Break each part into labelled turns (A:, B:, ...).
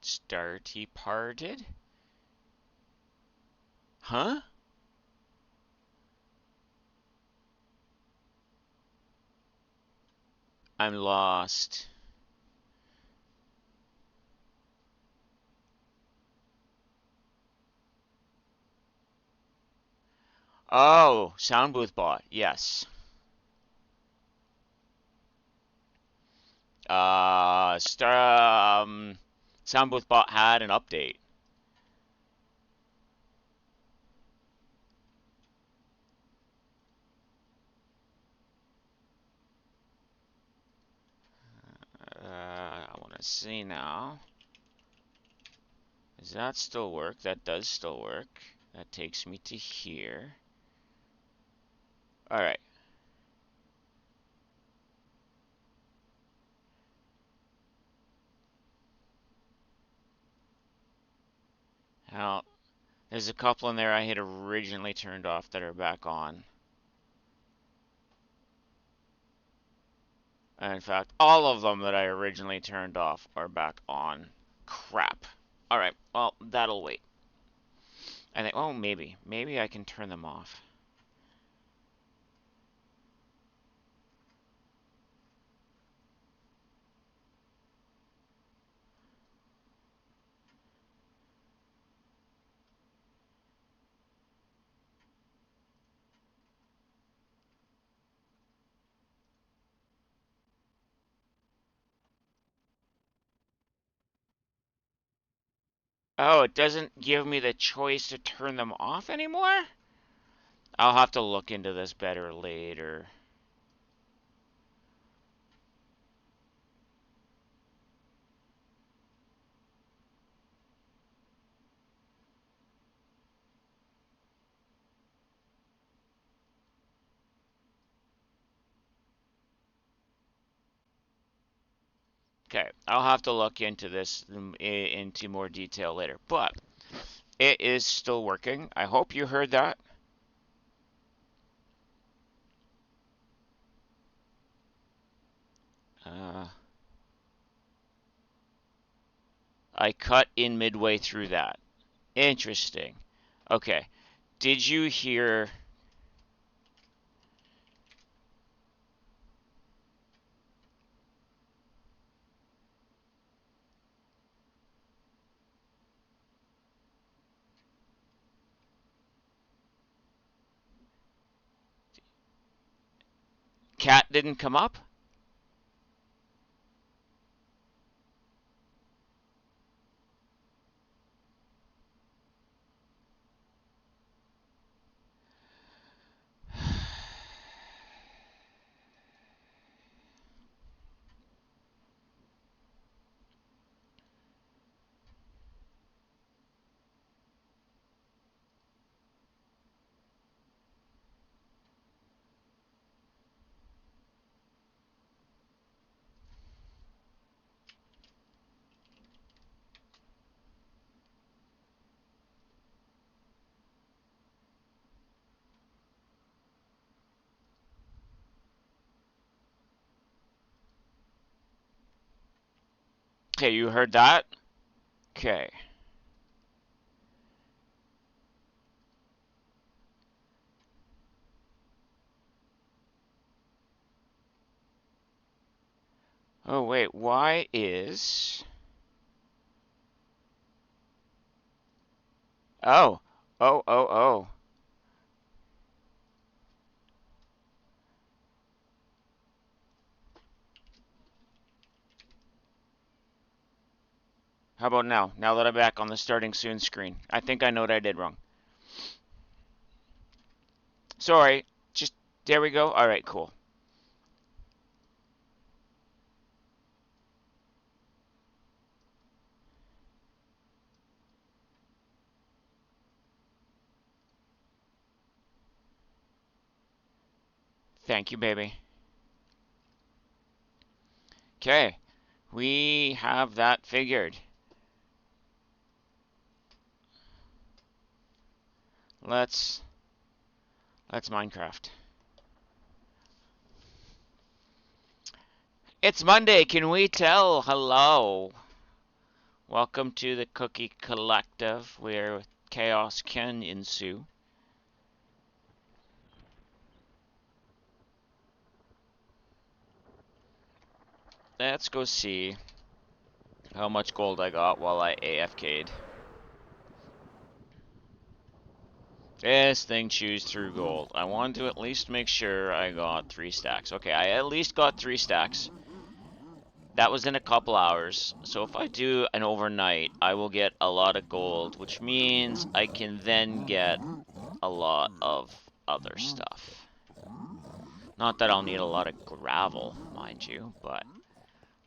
A: Starty parted? Huh? I'm lost. Oh, sound booth bot. Yes. Sound booth bot had an update. I want to see now. Does that still work? That does still work. That takes me to here. All right. Now, there's a couple in there I had originally turned off that are back on. And in fact, all of them that I originally turned off are back on. Crap. All right. Well, that'll wait. I think. Oh, maybe I can turn them off. Oh, it doesn't give me the choice to turn them off anymore? I'll have to look into this better later. Okay, I'll have to look into this into more detail later. But it is still working. I hope you heard that. Uh, I cut in midway through that. Interesting. Okay. Did you hear? Cat didn't come up? Okay, you heard that? Okay. Oh, wait. Why is. Oh. Oh, oh, oh. How about now? Now that I'm back on the starting soon screen. I think I know what I did wrong. Sorry. Just. There we go. Alright, cool. Thank you, baby. Okay. We have that figured. Let's Minecraft. It's Monday, can we tell? Hello. Welcome to the Cookie Collective, where chaos can ensue. Let's go see how much gold I got while I AFK'd. This thing chews through gold. I wanted to at least make sure I got 3 stacks. Okay, I at least got 3 stacks. That was in a couple hours. So if I do an overnight, I will get a lot of gold, which means I can then get a lot of other stuff. Not that I'll need a lot of gravel, mind you, but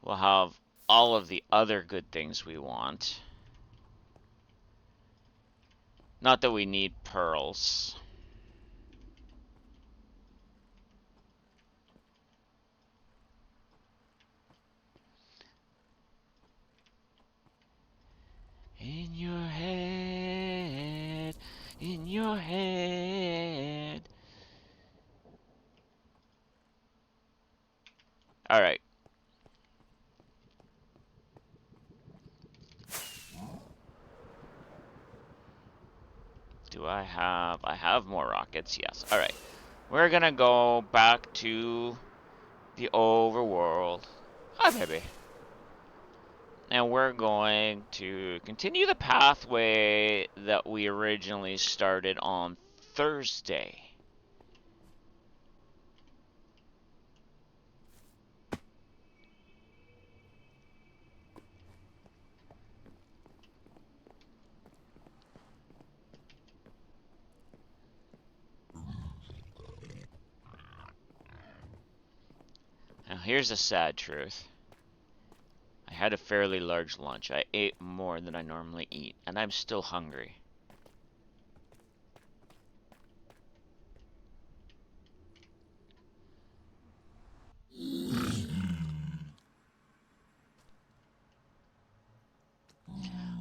A: we'll have all of the other good things we want. Not that we need pearls. In your head, in your head. Alright. Do I have more rockets? Yes. Alright. We're gonna go back to the overworld. Hi, baby. And we're going to continue the pathway that we originally started on Thursday. Now here's the sad truth. I had a fairly large lunch. I ate more than I normally eat, and I'm still hungry.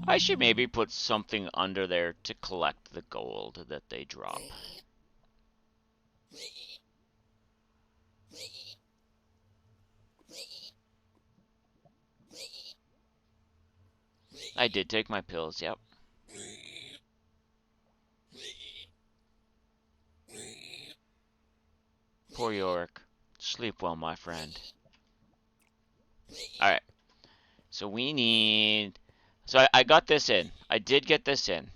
A: I should maybe put something under there to collect the gold that they drop. I did take my pills, yep. Poor Yorick. Sleep well, my friend. Alright. So we need... So I got this in. I did get this in.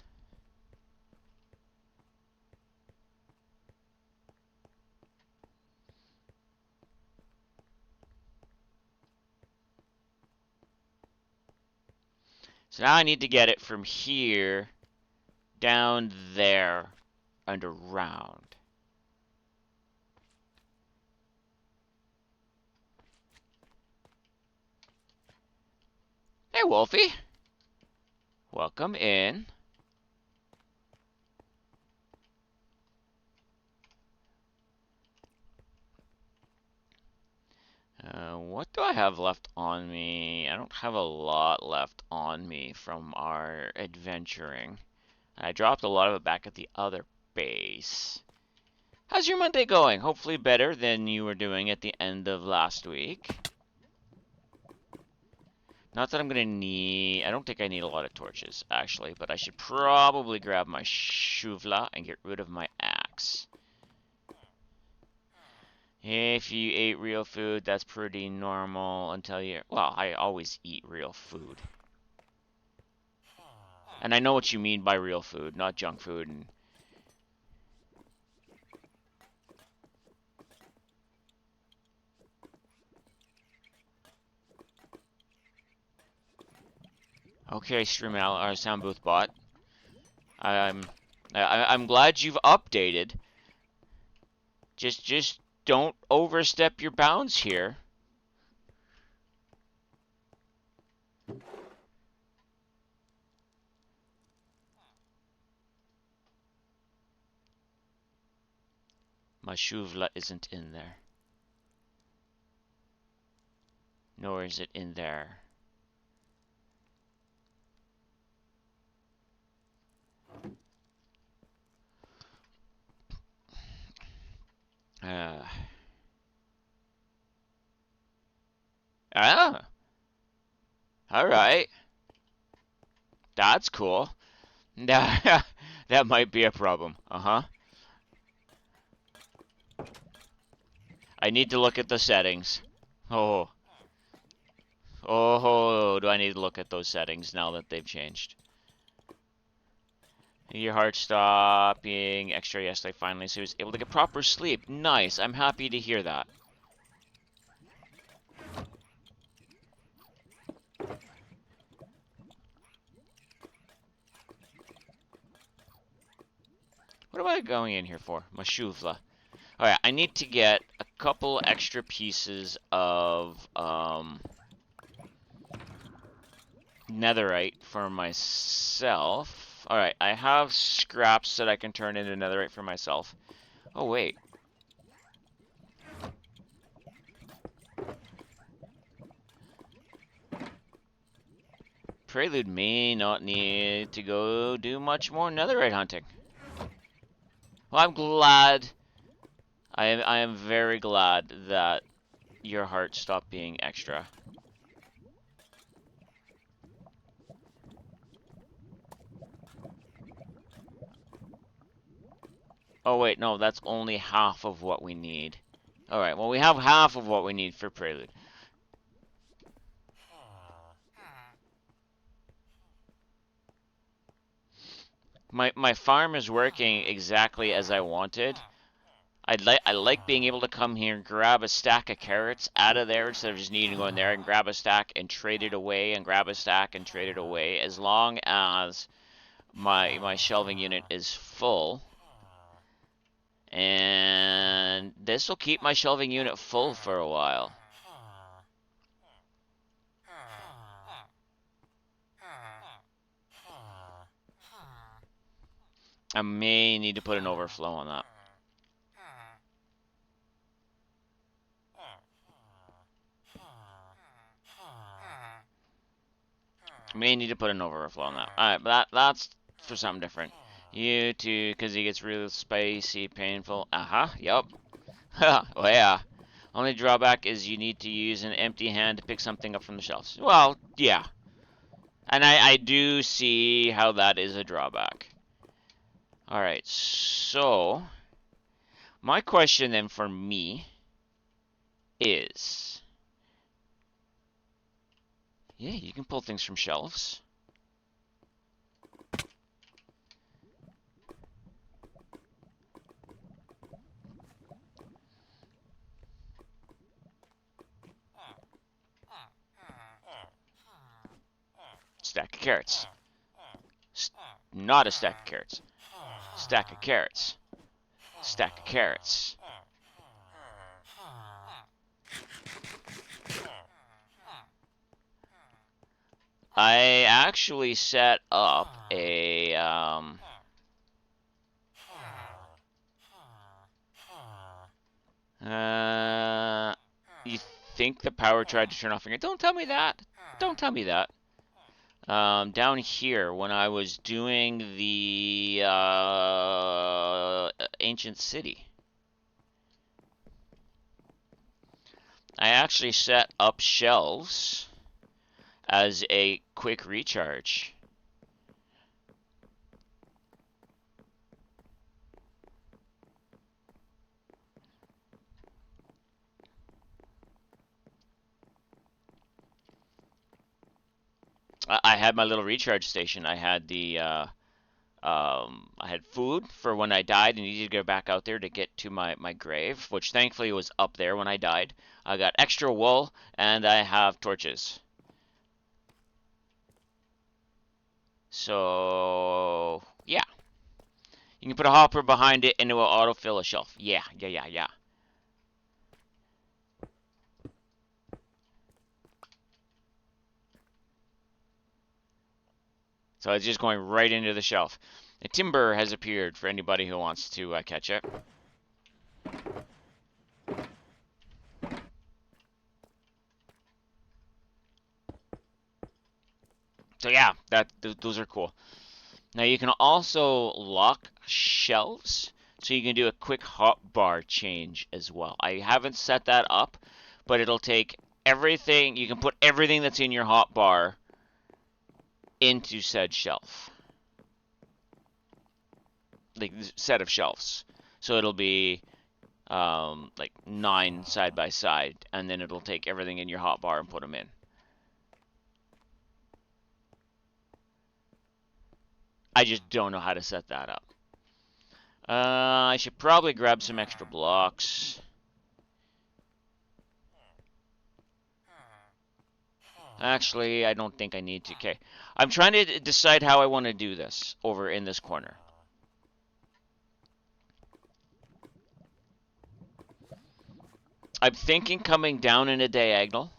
A: So now I need to get it from here down there and around. Hey, Wolfie. Welcome in. What do I have left on me? I don't have a lot left on me from our adventuring. I dropped a lot of it back at the other base. How's your Monday going? Hopefully better than you were doing at the end of last week. Not that I'm gonna need... I don't think I need a lot of torches, actually, but I should probably grab my shuvla and get rid of my axe. If you ate real food, that's pretty normal until you're... Well, I always eat real food. And I know what you mean by real food, not junk food. And okay, Stream Sound Booth bot. I'm glad you've updated. Just don't overstep your bounds here. My shuvla isn't in there. Nor is it in there. Uh, Ah, alright. That's cool. That might be a problem. Uh-huh. I need to look at the settings. Oh. Oh, do I need to look at those settings now that they've changed? Your heart stopping extra yesterday finally, so he was able to get proper sleep. Nice. I'm happy to hear that. What am I going in here for? Mashuvla. Alright, I need to get a couple extra pieces of netherite for myself. Alright, I have scraps that I can turn into netherite for myself. Oh, wait. Prelude may not need to go do much more netherite hunting. Well, I'm glad. I am very glad that your heart stopped being extra. Oh wait, no, that's only half of what we need. Alright, well we have half of what we need for Prelude. My farm is working exactly as I wanted. I like being able to come here and grab a stack of carrots out of there instead of just needing to go in there and grab a stack and trade it away and grab a stack and trade it away. As long as my shelving unit is full. And this will keep my shelving unit full for a while. I may need to put an overflow on that. May need to put an overflow on that. Alright, but that's for something different. You too, because he gets real spicy, painful. Yup. Oh yeah. Only drawback is you need to use an empty hand to pick something up from the shelves. Well, yeah. And I do see how that is a drawback. Alright, so my question then for me is, yeah, you can pull things from shelves. Stack of carrots. Not a stack of carrots. Stack of carrots. Stack of carrots. I actually set up a you think the power tried to turn off again? Don't tell me that. Don't tell me that. Down here, when I was doing the ancient city, I actually set up shelves as a quick recharge. I had my little recharge station. I had the I had food for when I died and needed to go back out there to get to my grave, which thankfully was up there when I died. I got extra wool and I have torches. So, yeah. You can put a hopper behind it and it will autofill a shelf. Yeah. So it's just going right into the shelf. The timber has appeared for anybody who wants to catch it. So yeah, those are cool. Now you can also lock shelves, so you can do a quick hotbar change as well. I haven't set that up, but it'll take everything, you can put everything that's in your hotbar into said shelf. Like, set of shelves. So it'll be like 9 side by side, and then it'll take everything in your hotbar and put them in. I just don't know how to set that up. I should probably grab some extra blocks. Actually, I don't think I need to. Okay. I'm trying to decide how I want to do this over in this corner. I'm thinking coming down in a diagonal.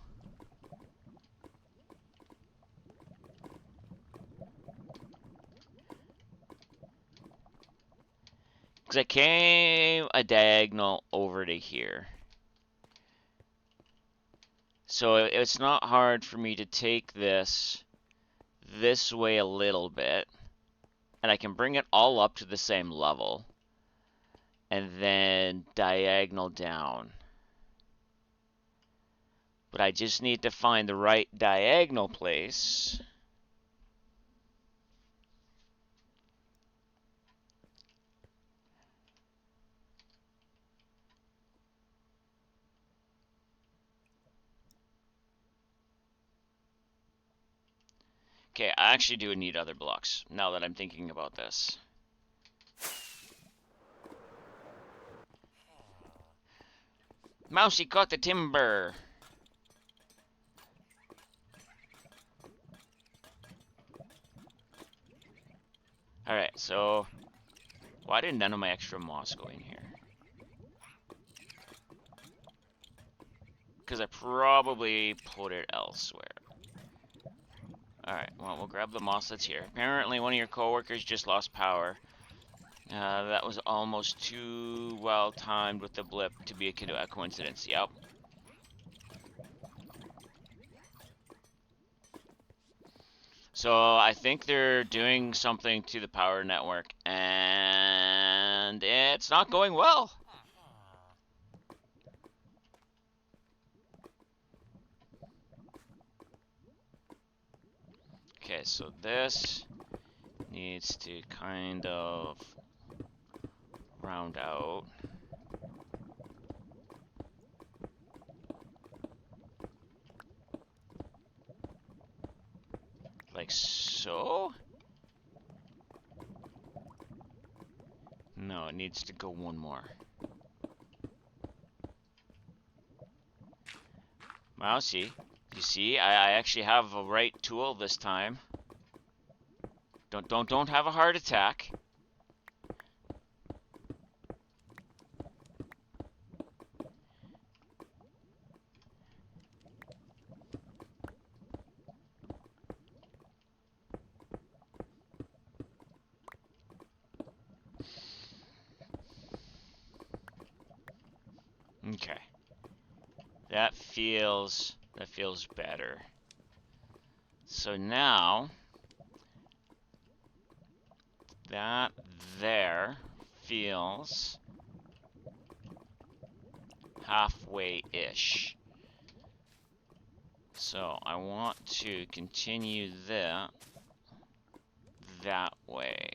A: Because I came a diagonal over to here. So it's not hard for me to take this way a little bit. And I can bring it all up to the same level. And then diagonal down. But I just need to find the right diagonal place. Okay, I actually do need other blocks, now that I'm thinking about this. Mousy caught the timber! Alright, so... why did none of my extra moss go in here? Because I probably put it elsewhere. Alright, well, we'll grab the moss that's here. Apparently one of your coworkers just lost power. That was almost too well timed with the blip to be a coincidence. Yep. So I think they're doing something to the power network, and it's not going well. Okay, so this needs to kind of round out. Like so? No, it needs to go one more. Mousy, you see, I actually have a right tool this time. Don't have a heart attack. Okay. That feels better. So now that there feels halfway-ish. So I want to continue that way.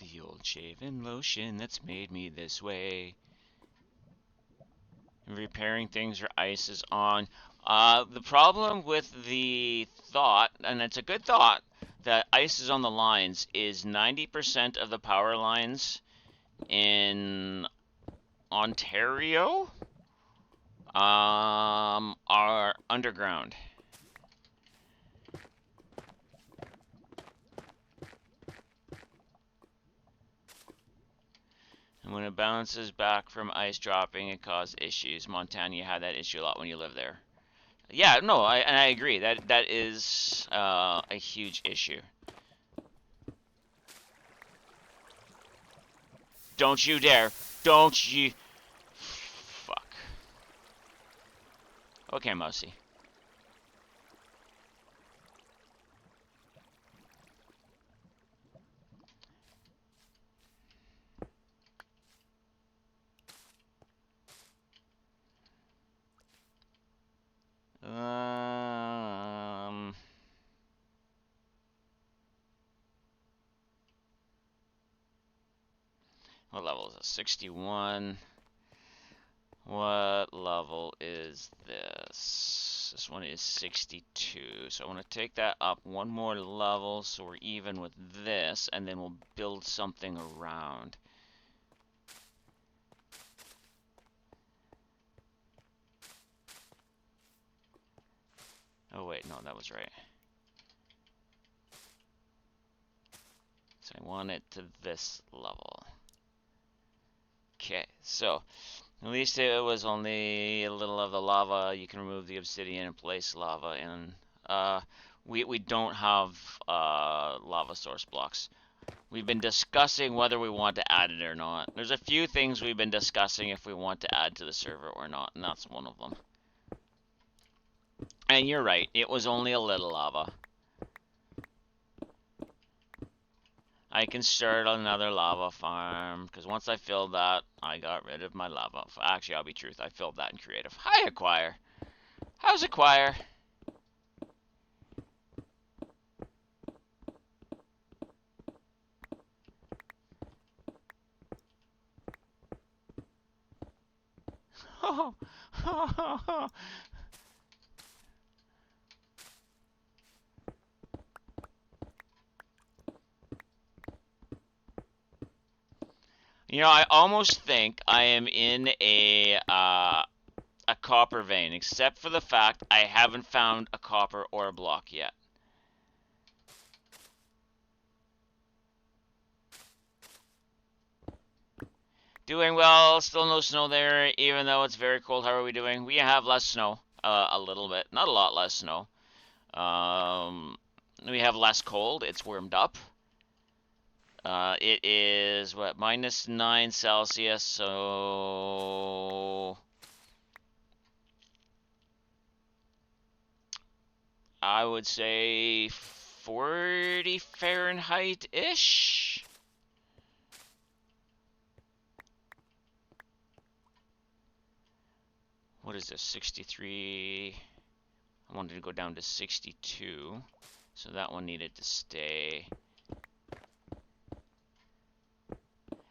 A: The old shaving lotion that's made me this way. Repairing things or ice is on. The problem with the thought, and it's a good thought, that ice is on the lines is 90% of the power lines in Ontario are underground. And when it bounces back from ice dropping, it causes issues. Montana, you had that issue a lot when you lived there. Yeah, no, I agree. That is a huge issue. Don't you dare! Don't you! Fuck. Okay, Mousy. 61. What level is this? This one is 62. So I want to take that up one more level so we're even with this, and then we'll build something around. Oh wait, no, that was right. So I want it to this level. Okay, so at least it was only a little of the lava. You can remove the obsidian and place lava in. We don't have lava source blocks. We've been discussing whether we want to add it or not. There's a few things we've been discussing if we want to add to the server or not, and that's one of them. And you're right, it was only a little lava. I can start another lava farm, because once I filled that, I got rid of my lava. Actually, I'll be truth, I filled that in creative. Hi, Acquire. How's Acquire? You know, I almost think I am in a copper vein, except for the fact I haven't found a copper or a block yet. Doing well, still no snow there, even though it's very cold. How are we doing? We have less snow, a little bit, not a lot less snow. We have less cold, it's warmed up. It is, what, -9 Celsius, so I would say 40 Fahrenheit-ish. What is this, 63? I wanted to go down to 62, so that one needed to stay.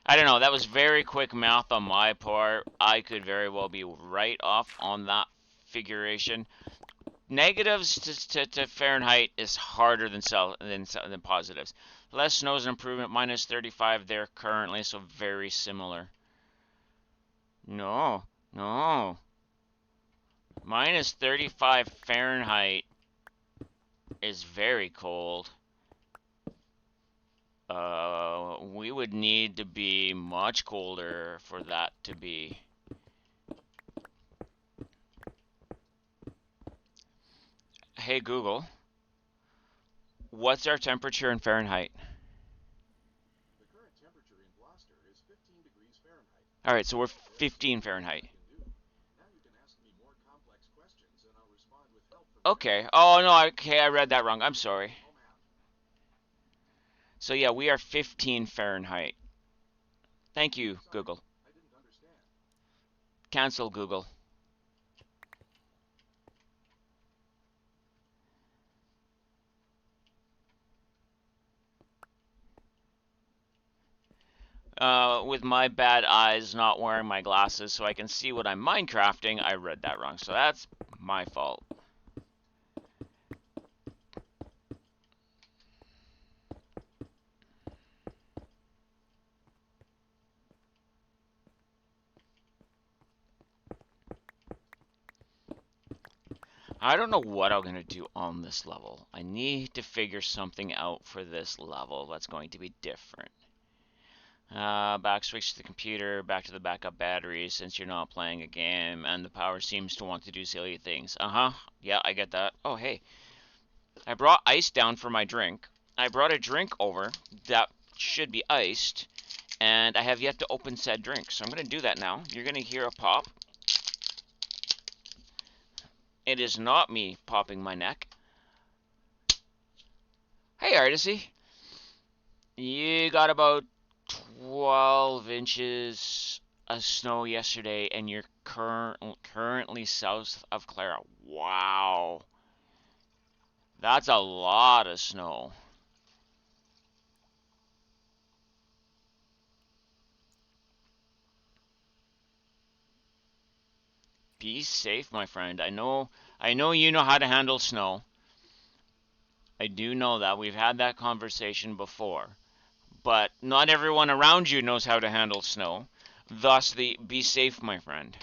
A: I don't know, that was very quick math on my part. I could very well be right off on that figuration. Negatives to Fahrenheit is harder than positives. Less snow is an improvement, -35 there currently, so very similar. No, no. -35 Fahrenheit is very cold. We would need to be much colder for that to be. Hey Google, what's our temperature in Fahrenheit?
B: The current temperature in Gloucester is 15 degrees Fahrenheit.
A: Alright, so we're 15 Fahrenheit.
B: Now you can ask me more complex questions and I'll respond with help from
A: Okay. Oh no, okay, I read that wrong. I'm sorry. So yeah, we are 15 Fahrenheit. Thank you, Google.
B: I didn't understand.
A: Cancel Google. With my bad eyes, not wearing my glasses so I can see what I'm Minecrafting, I read that wrong. So that's my fault. I don't know what I'm going to do on this level. I need to figure something out for this level that's going to be different. Back switch to the computer, back to the backup batteries since you're not playing a game and the power seems to want to do silly things. Yeah, I get that. Oh, hey. I brought ice down for my drink. I brought a drink over that should be iced, and I have yet to open said drink. So I'm going to do that now. You're going to hear a pop. It is not me popping my neck. Hey, Artisy. You got about 12 inches of snow yesterday, and you're currently south of Clara. Wow. That's a lot of snow. Be safe, my friend. I know you know how to handle snow. I do know that. We've had that conversation before. But not everyone around you knows how to handle snow. Thus, the be safe, my friend.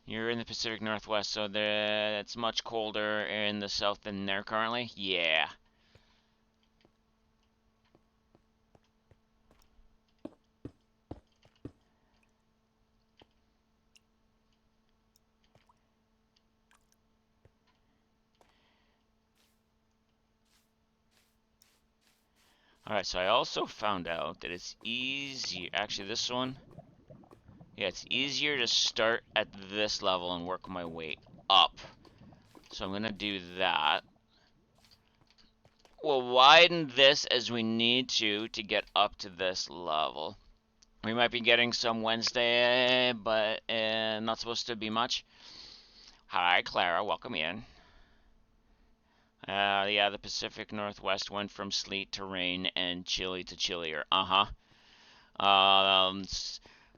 A: You're in the Pacific Northwest, so it's much colder in the south than there currently? Yeah. Alright, so I also found out that it's easier. Actually, this one. Yeah, it's easier to start at this level and work my way up. So I'm gonna do that. We'll widen this as we need to get up to this level. We might be getting some Wednesday, but not supposed to be much. Hi, Clara. Welcome in. Yeah, the Pacific Northwest went from sleet to rain and chilly to chillier.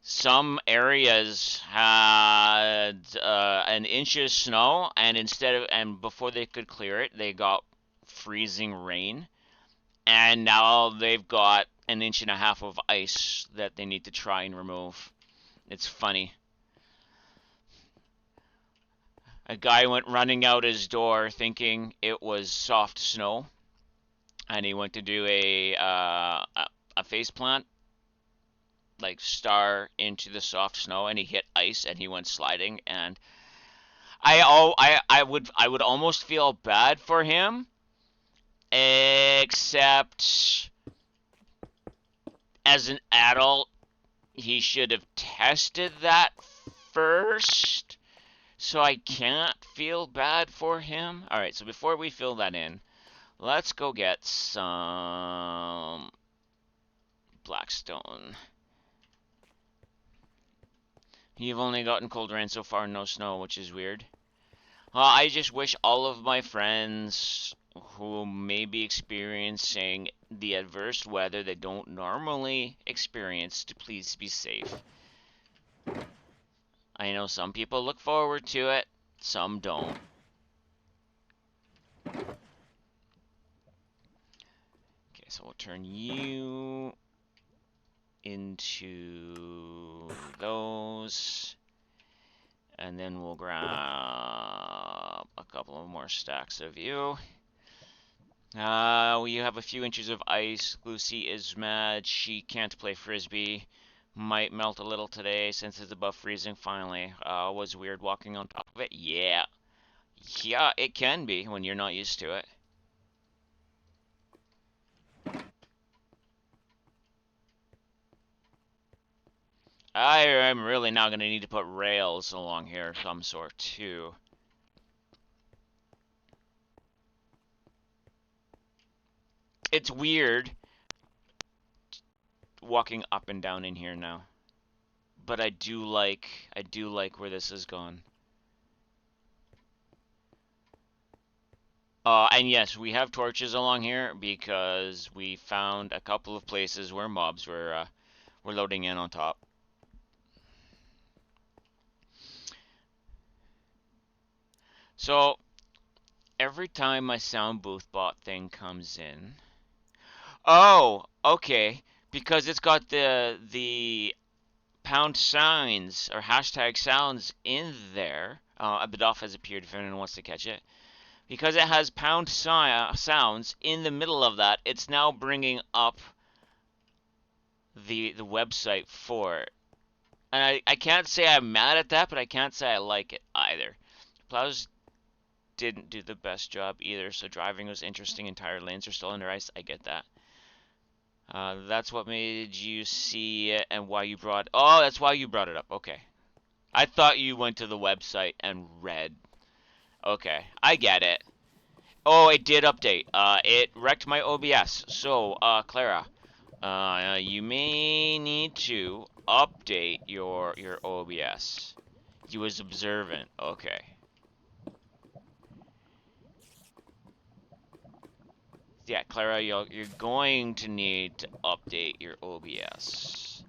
A: Some areas had an inch of snow, and before they could clear it, they got freezing rain, and now they've got an inch and a half of ice that they need to try and remove. It's funny. A guy went running out his door thinking it was soft snow, and he went to do a face plant, like star into the soft snow, and he hit ice and he went sliding. And I would almost feel bad for him, except as an adult, he should have tested that first. So I can't feel bad for him. All right, so before we fill that in, let's go get some Blackstone. You've only gotten cold rain so far, no snow, which is weird. I just wish all of my friends who may be experiencing the adverse weather they don't normally experience to please be safe. I know some people look forward to it, some don't. Okay, so we'll turn you into those, and then we'll grab a couple of more stacks of you. We have a few inches of ice. Lucy is mad. She can't play frisbee. Might melt a little today since it's above freezing finally. Was weird walking on top of it. Yeah. Yeah, it can be when you're not used to it. I am really now going to need to put rails along here of some sort too. It's weird walking up and down in here now. But I do like where this has gone. And yes, we have torches along here because we found a couple of places where mobs were loading in on top. So every time my sound booth bot thing comes in, oh, okay, because it's got the pound signs or hashtag sounds in there. A bit off has appeared if anyone wants to catch it. Because it has pound sounds in the middle of that, it's now bringing up the website for it. And I can't say I'm mad at that, but I can't say I like it either. Plows didn't do the best job either, so driving was interesting. Entire lanes are still under ice. I get that. That's what made you see it and why you brought... Oh, that's why you brought it up. Okay. I thought you went to the website and read. Okay, I get it. Oh, it did update. It wrecked my OBS. So, Clara, you may need to update your OBS. You was observant. Okay. Yeah, Clara, you're going to need to update your OBS.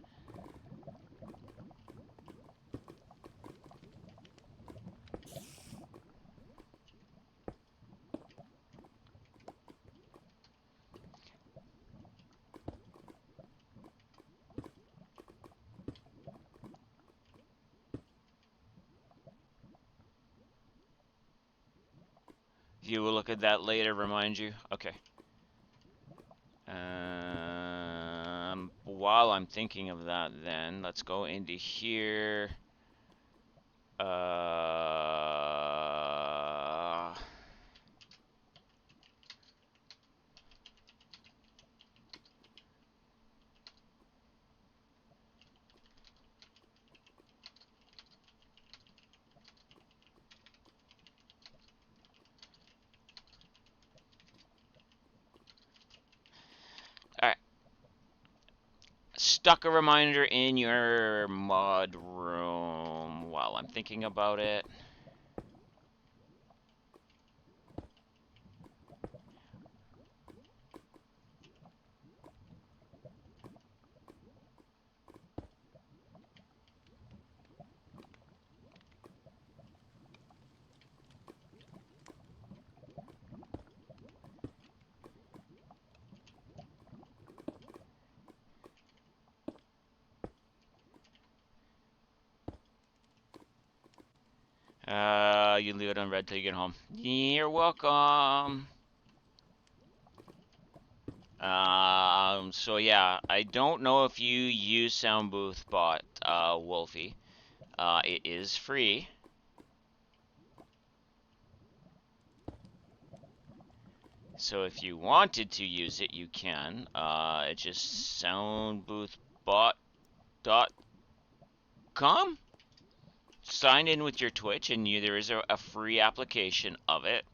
A: You will look at that later, remind you. Okay. While I'm thinking of that, then let's go into here. All right. Stuck a reminder in your mod room while I'm thinking about it. You leave it on red till you get home. You're welcome. So yeah, I don't know if you use Soundbooth bot, Wolfie. It is free. So if you wanted to use it, you can. It's just soundboothbot.com. Sign in with your Twitch, and there is a free application of it.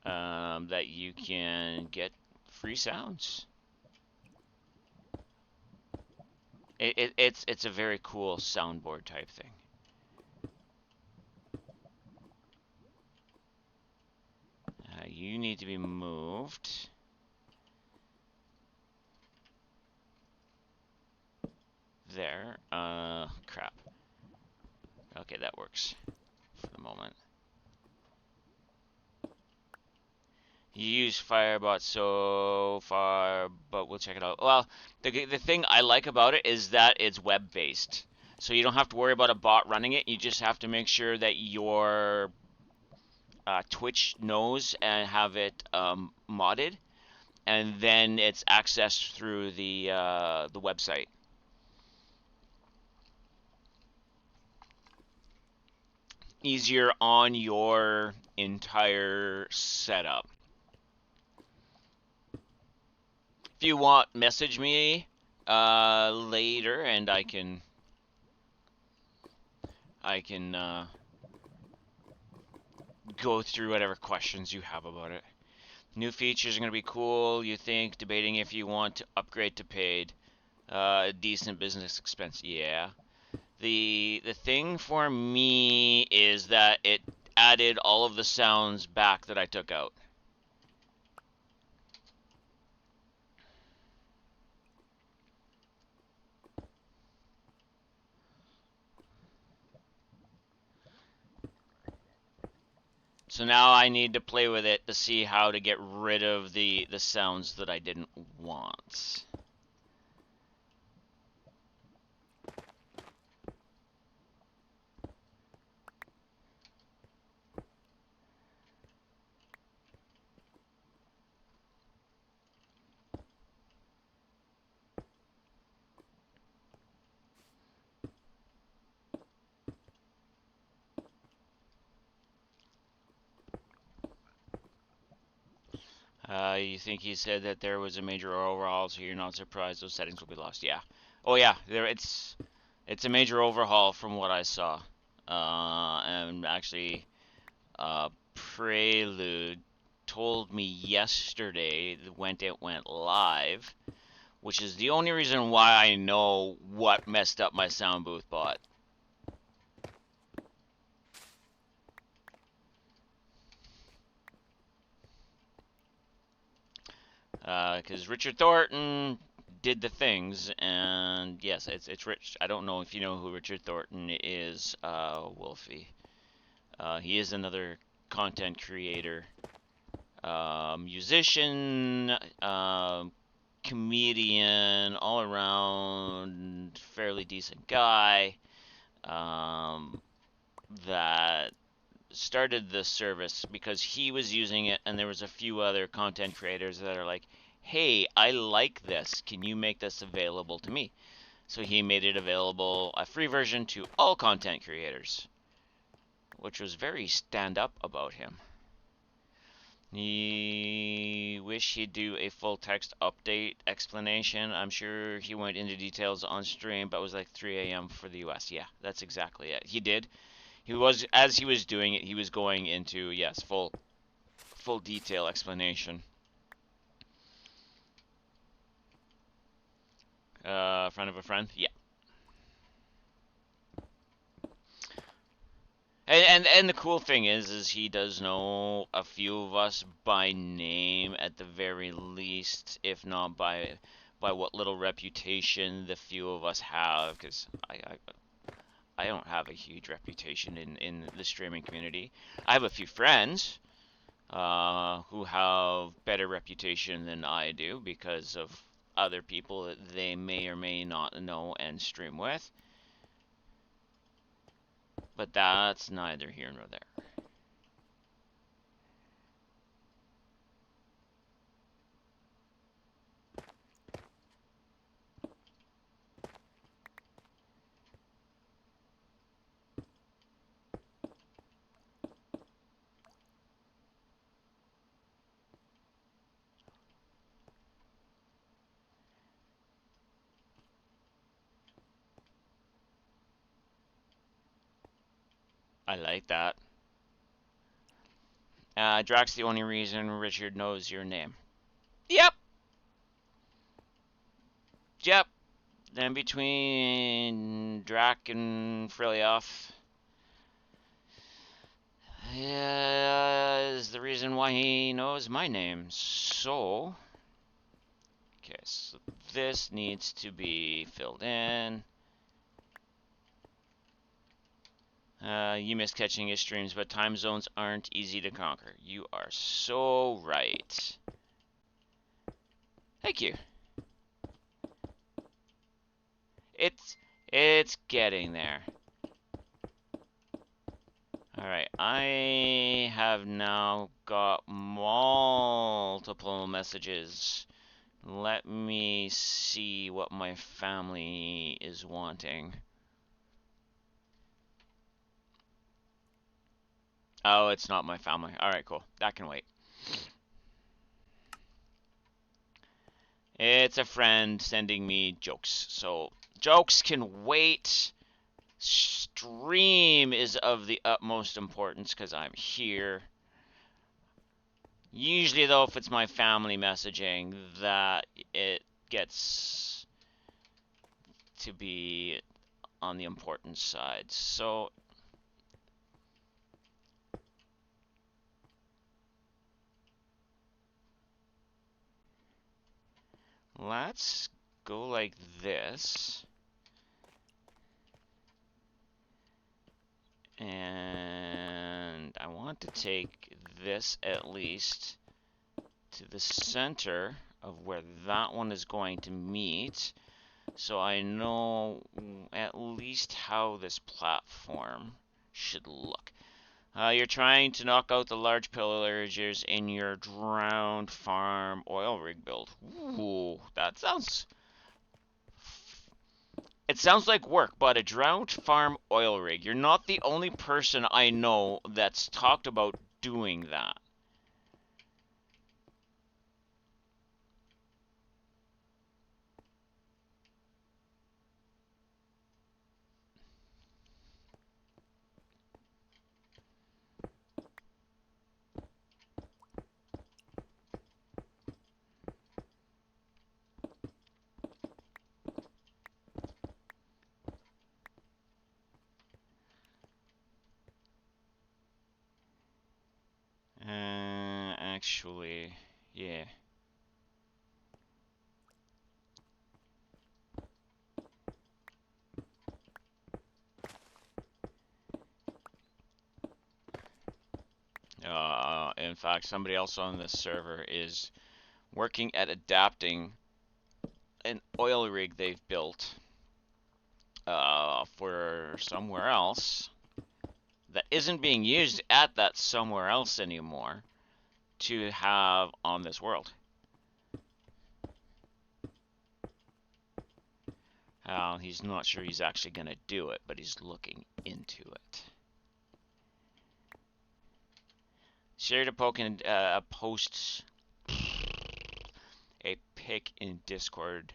A: That you can get free sounds. It's a very cool soundboard type thing. You need to be moved. There. Crap. Okay, that works for the moment. You use Firebot so far, but we'll check it out. Well, the thing I like about it is that it's web-based. So you don't have to worry about a bot running it. You just have to make sure that your Twitch knows and have it modded, and then it's accessed through the website. Easier on your entire setup. If you want, message me later, and I can go through whatever questions you have about it. New features are going to be cool, you think, debating if you want to upgrade to paid. Decent business expense, yeah. The thing for me is that it added all of the sounds back that I took out. So now I need to play with it to see how to get rid of the sounds that I didn't want. You think he said that there was a major overhaul, so you're not surprised those settings will be lost? Yeah. Oh yeah, it's a major overhaul from what I saw. And actually, Prelude told me yesterday when it went live, which is the only reason why I know what messed up my sound booth bot. Because Richard Thornton did the things, and yes, it's Rich. I don't know if you know who Richard Thornton is, Wolfie. He is another content creator, musician, comedian, all around fairly decent guy. um, that started this service because he was using it, and there was a few other content creators that are like, "Hey, I like this. Can you make this available to me?" So he made it available, a free version, to all content creators, which was very stand up about him. He wish he'd do a full text update explanation. I'm sure he went into details on stream, but it was like 3 a.m. for the US. Yeah, that's exactly it. He did. He was, as he was doing it, he was going into, yes, full detail explanation. Friend of a friend? Yeah. And the cool thing is he does know a few of us by name at the very least, if not by what little reputation the few of us have, because I don't have a huge reputation in the streaming community. I have a few friends who have better reputation than I do because of other people that they may or may not know and stream with. But that's neither here nor there. I like that. Drax, the only reason Richard knows your name. Yep, yep. Then between Drac and Frilioff, is the reason why he knows my name. So, okay, so this needs to be filled in. You miss catching his streams, but time zones aren't easy to conquer. You are so right. Thank you. It's getting there. Alright, I have now got multiple messages. Let me see what my family is wanting. Oh, it's not my family. Alright, cool. That can wait. It's a friend sending me jokes. So, jokes can wait. Stream is of the utmost importance because I'm here. Usually, though, if it's my family messaging, that it gets to be on the important side. So, let's go like this. And I want to take this at least to the center of where that one is going to meet, so I know at least how this platform should look. You're trying to knock out the large pillagers in your drowned farm oil rig build. Ooh, that sounds... It sounds like work, but a drowned farm oil rig. You're not the only person I know that's talked about doing that. Actually, yeah. In fact, somebody else on this server is working at adapting an oil rig they've built for somewhere else that isn't being used at that somewhere else anymore to have on this world. He's not sure he's actually going to do it, but he's looking into it. Shared a post, a pic in Discord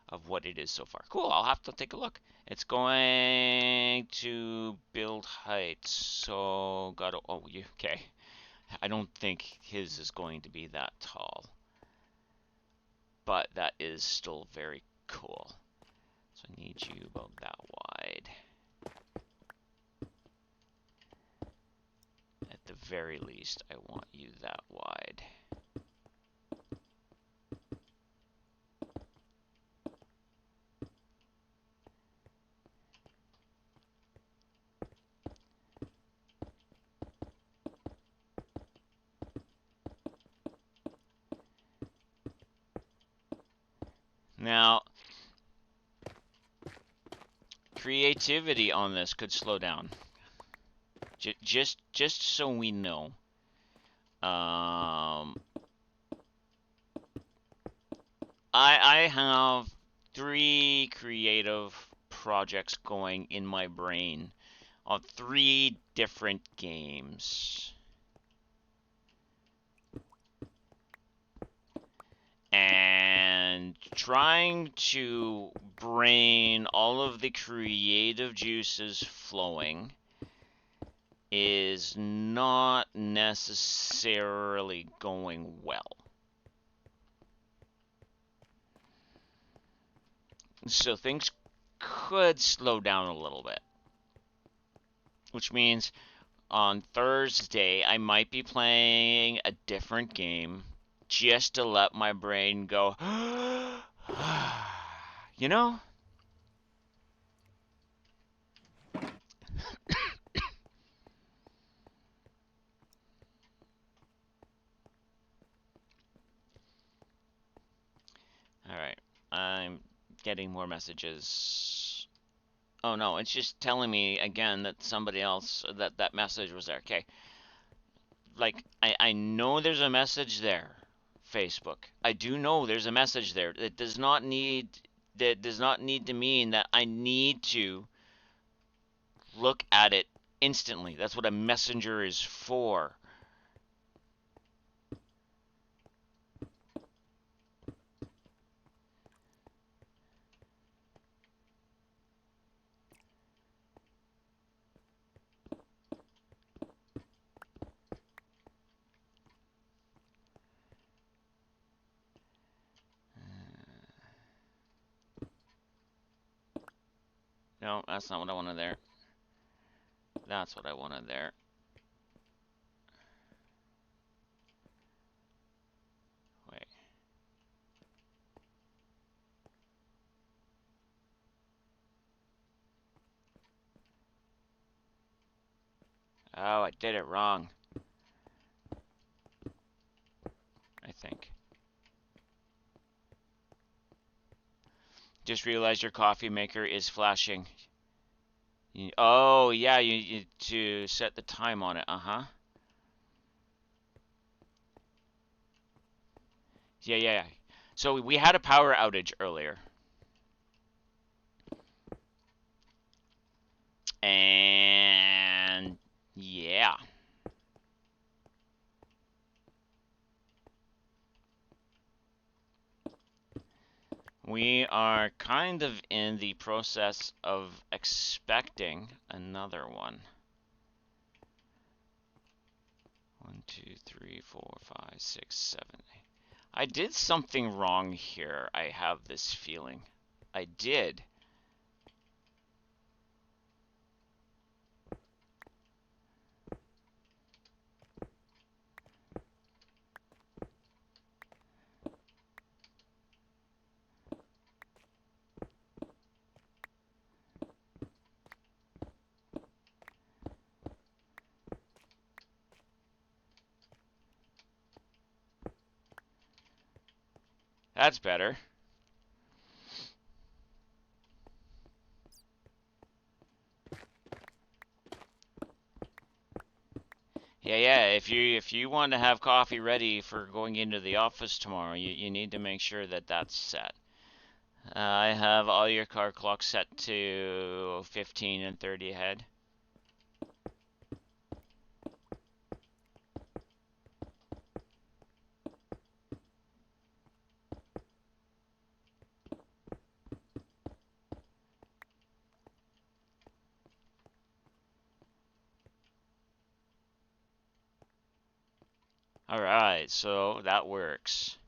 A: of what it is so far. Cool, I'll have to take a look. It's going to build heights, so gotta, oh, you, okay. I don't think his is going to be that tall, but that is still very cool. So I need you about that wide. At the very least, I want you that wide. Now, creativity on this could slow down. Just so we know. I have 3 creative projects going in my brain on 3 different games. And trying to brain all of the creative juices flowing is not necessarily going well. So things could slow down a little bit. Which means on Thursday, I might be playing a different game just to let my brain go, you know? Alright, I'm getting more messages. Oh no, it's just telling me again that somebody else, that message was there. Okay, like, I know there's a message there, Facebook. I do know there's a message there. That does not need to mean that I need to look at it instantly. That's what a messenger is for. No, that's not what I wanted there. That's what I wanted there. Wait. Oh, I did it wrong. I think. Just realized your coffee maker is flashing. Oh, yeah, you to set the time on it. Uh-huh. Yeah. So we had a power outage earlier. And yeah. We are kind of in the process of expecting another one. 1, 2, 3, 4, 5, 6, 7, 8. I did something wrong here. I have this feeling. I did. That's better. Yeah. If you want to have coffee ready for going into the office tomorrow, you need to make sure that that's set. I have all your car clocks set to 15 and 30 ahead. All right, so that works.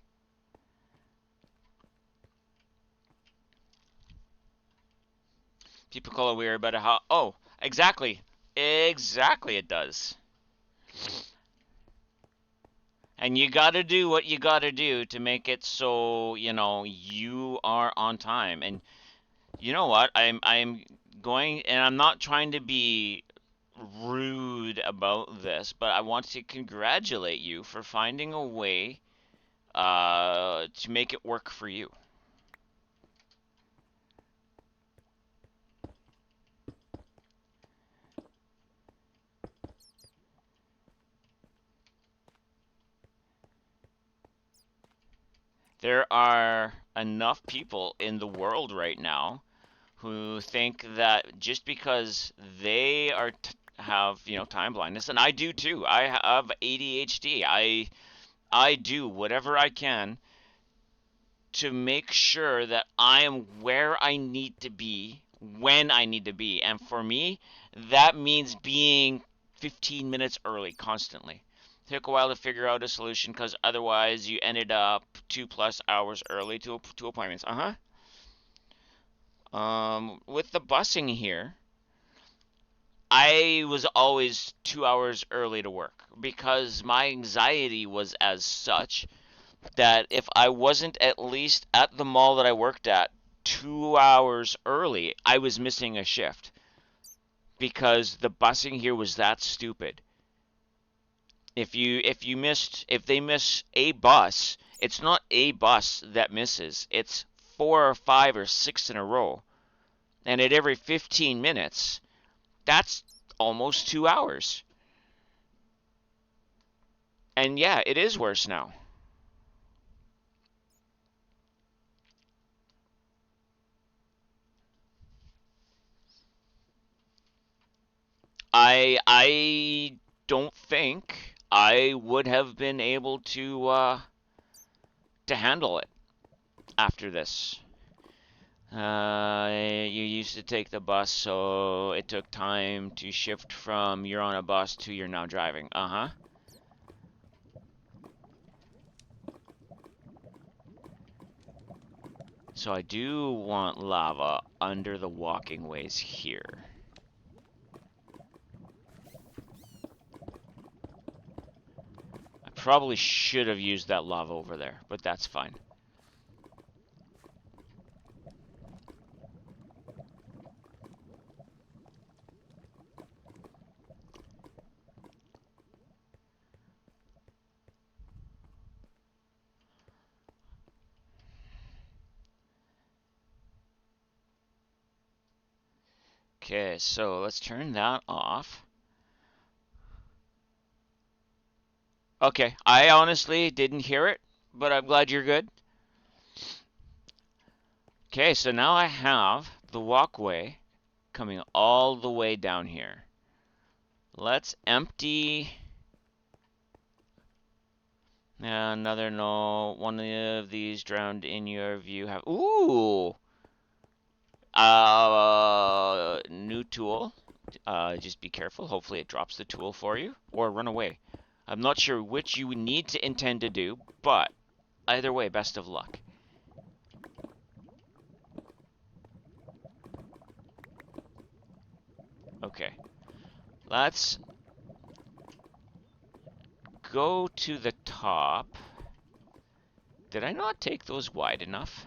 A: People call it weird, but how? Oh, exactly, exactly, it does. And you gotta do what you gotta do to make it so you are on time. And you know what? I'm going, and I'm not trying to be rude about this, but I want to congratulate you for finding a way to make it work for you. There are enough people in the world right now who think that just because they have time blindness, and I do too. I have ADHD. I do whatever I can to make sure that I am where I need to be when I need to be. And for me, that means being 15 minutes early constantly. Took a while to figure out a solution because otherwise you ended up 2+ hours early to appointments. With the busing here, I was always 2 hours early to work because my anxiety was as such that if I wasn't at least at the mall that I worked at 2 hours early, I was missing a shift because the busing here was that stupid. If they miss a bus, it's not a bus that misses. It's 4 or 5 or 6 in a row. And at every 15 minutes, that's almost 2 hours. And yeah, it is worse now. I don't think I would have been able to handle it after this. You used to take the bus, so it took time to shift from you're on a bus to you're now driving. Uh-huh. So I do want lava under the walking ways here. I probably should have used that lava over there, but that's fine. Okay, so let's turn that off. Okay, I honestly didn't hear it, but I'm glad you're good. Okay, so now I have the walkway coming all the way down here. Let's empty another no. One of these drowned in your view have. Ooh! New tool. Just be careful. Hopefully it drops the tool for you. Or run away. I'm not sure which you would need to intend to do, but either way, best of luck. Okay. Let's go to the top. Did I not take those wide enough?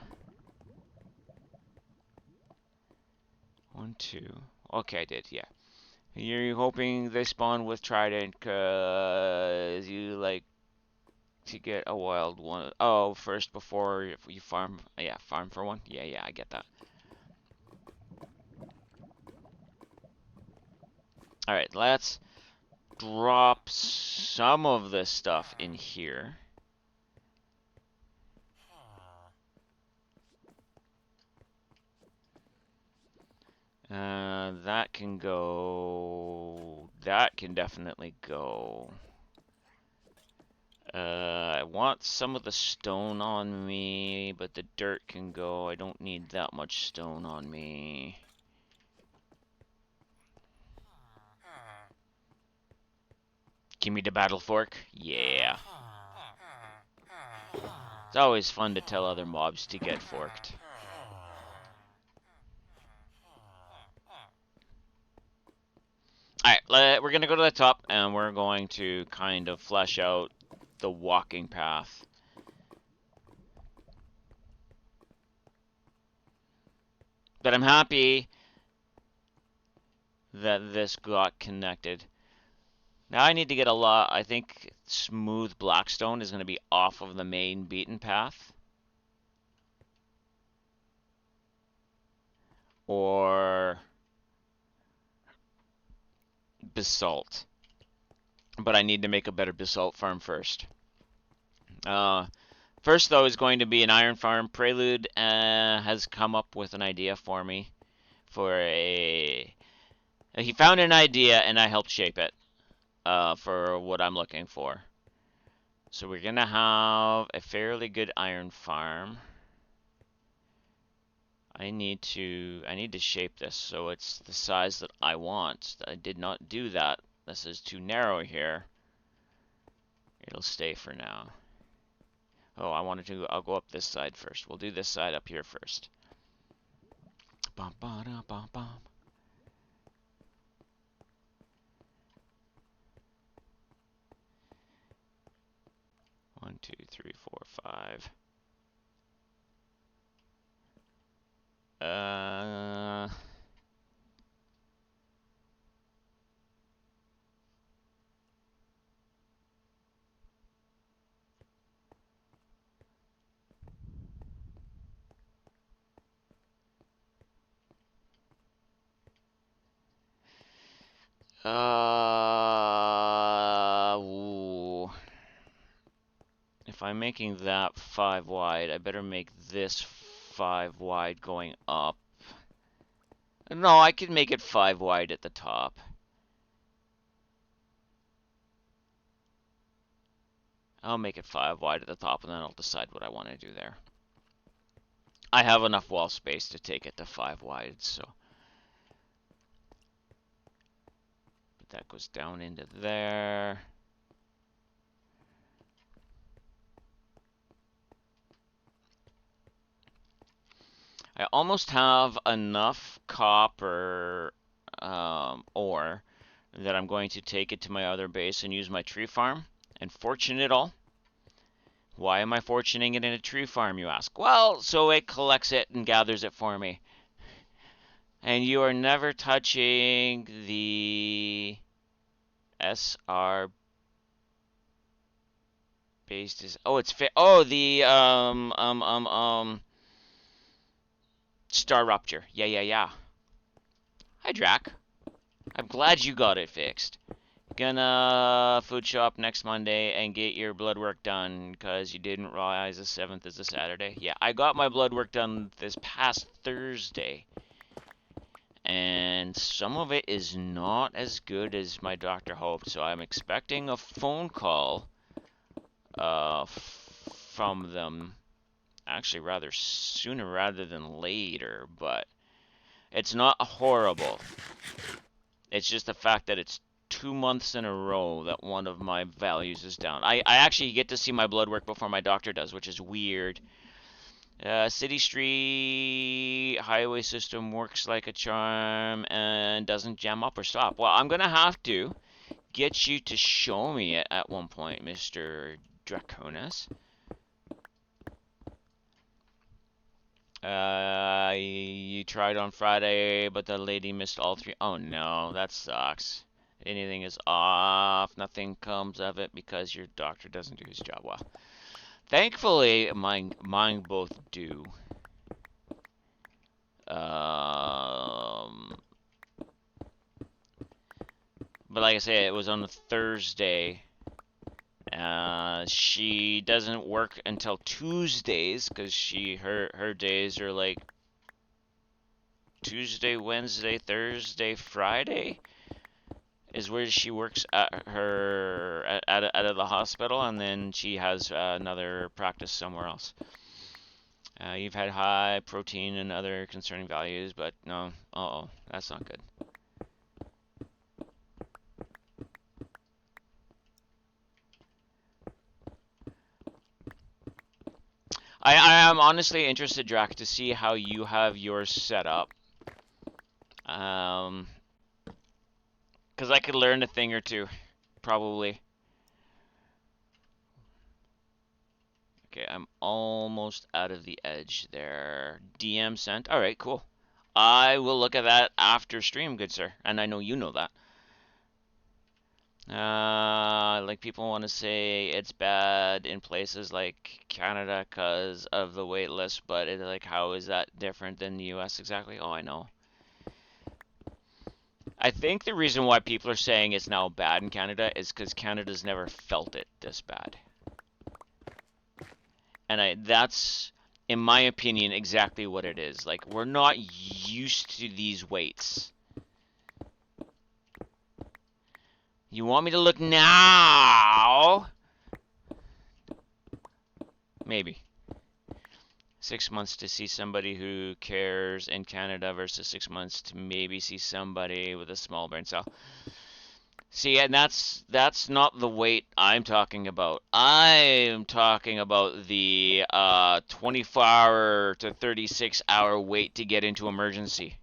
A: 1, 2. Okay, I did, yeah. You're hoping they spawn with trident because you like to get a wild one. Oh, first before you farm. Yeah, farm for one. Yeah, I get that. All right, let's drop some of this stuff in here. That can go. That can definitely go. I want some of the stone on me, but the dirt can go. I don't need that much stone on me. Give me the battle fork. Yeah. It's always fun to tell other mobs to get forked. Alright, we're gonna go to the top and we're going to kind of flesh out the walking path. But I'm happy that this got connected. Now I need to get a lot. I think smooth blackstone is going to be off of the main beaten path. Or basalt. But I need to make a better basalt farm first. First, though, is going to be an iron farm. Prelude has come up with an idea for me for a. He found an idea, and I helped shape it for what I'm looking for. So we're gonna have a fairly good iron farm. I need to shape this so it's the size that I want. I did not do that. This is too narrow here. It'll stay for now. Oh, I'll go up this side first. We'll do this side up here first. Bum, ba, da, bum, bum. One, two, three, four, five. Uh, ooh. If I'm making that 5 wide, I better make this 5 wide going up. No, I can make it 5 wide at the top. I'll make it 5 wide at the top, and then I'll decide what I want to do there. I have enough wall space to take it to 5 wide, so. But that goes down into there. I almost have enough copper ore that I'm going to take it to my other base and use my tree farm and fortune it all. Why am I fortuning it in a tree farm, you ask? Well, so it collects it and gathers it for me. And you are never touching the SR based. Oh, it's fit. Oh, the Star Rupture. Yeah. Hi, Drac. I'm glad you got it fixed. Gonna food shop next Monday and get your blood work done because you didn't realize the 7th is a Saturday. Yeah, I got my blood work done this past Thursday. And some of it is not as good as my doctor hoped, so I'm expecting a phone call from them. Actually, rather sooner rather than later, but it's not horrible. It's just the fact that it's 2 months in a row that one of my values is down. I actually get to see my blood work before my doctor does, which is weird. City street highway system works like a charm and doesn't jam up or stop. Well, I'm gonna have to get you to show me it at one point, Mr. Draconis. You tried on Friday, but the lady missed all 3. Oh no, that sucks. Anything is off, nothing comes of it because your doctor doesn't do his job well. Thankfully, mine both do. But but like I say, it was on a Thursday. She doesn't work until Tuesdays because her days are like Tuesday, Wednesday, Thursday, Friday is where she works at her out of the hospital, and then she has another practice somewhere else. You've had high protein and other concerning values, but no, uh-oh, that's not good. I am honestly interested, Drac, to see how you have yours set up. Um, because I could learn a thing or two, probably. Okay, I'm almost out of the edge there. DM sent. All right, cool. I will look at that after stream, good sir. And I know you know that. Like people want to say it's bad in places like Canada because of the wait list, but like, how is that different than the US exactly? Oh, I know. I think the reason why people are saying it's now bad in Canada is because Canada's never felt it this bad. And that's, in my opinion, exactly what it is. Like, we're not used to these waits. You want me to look now? Maybe. 6 months to see somebody who cares in Canada versus 6 months to maybe see somebody with a small brain cell. See, and that's not the wait I'm talking about. I'm talking about the 24-hour to 36-hour wait to get into emergency.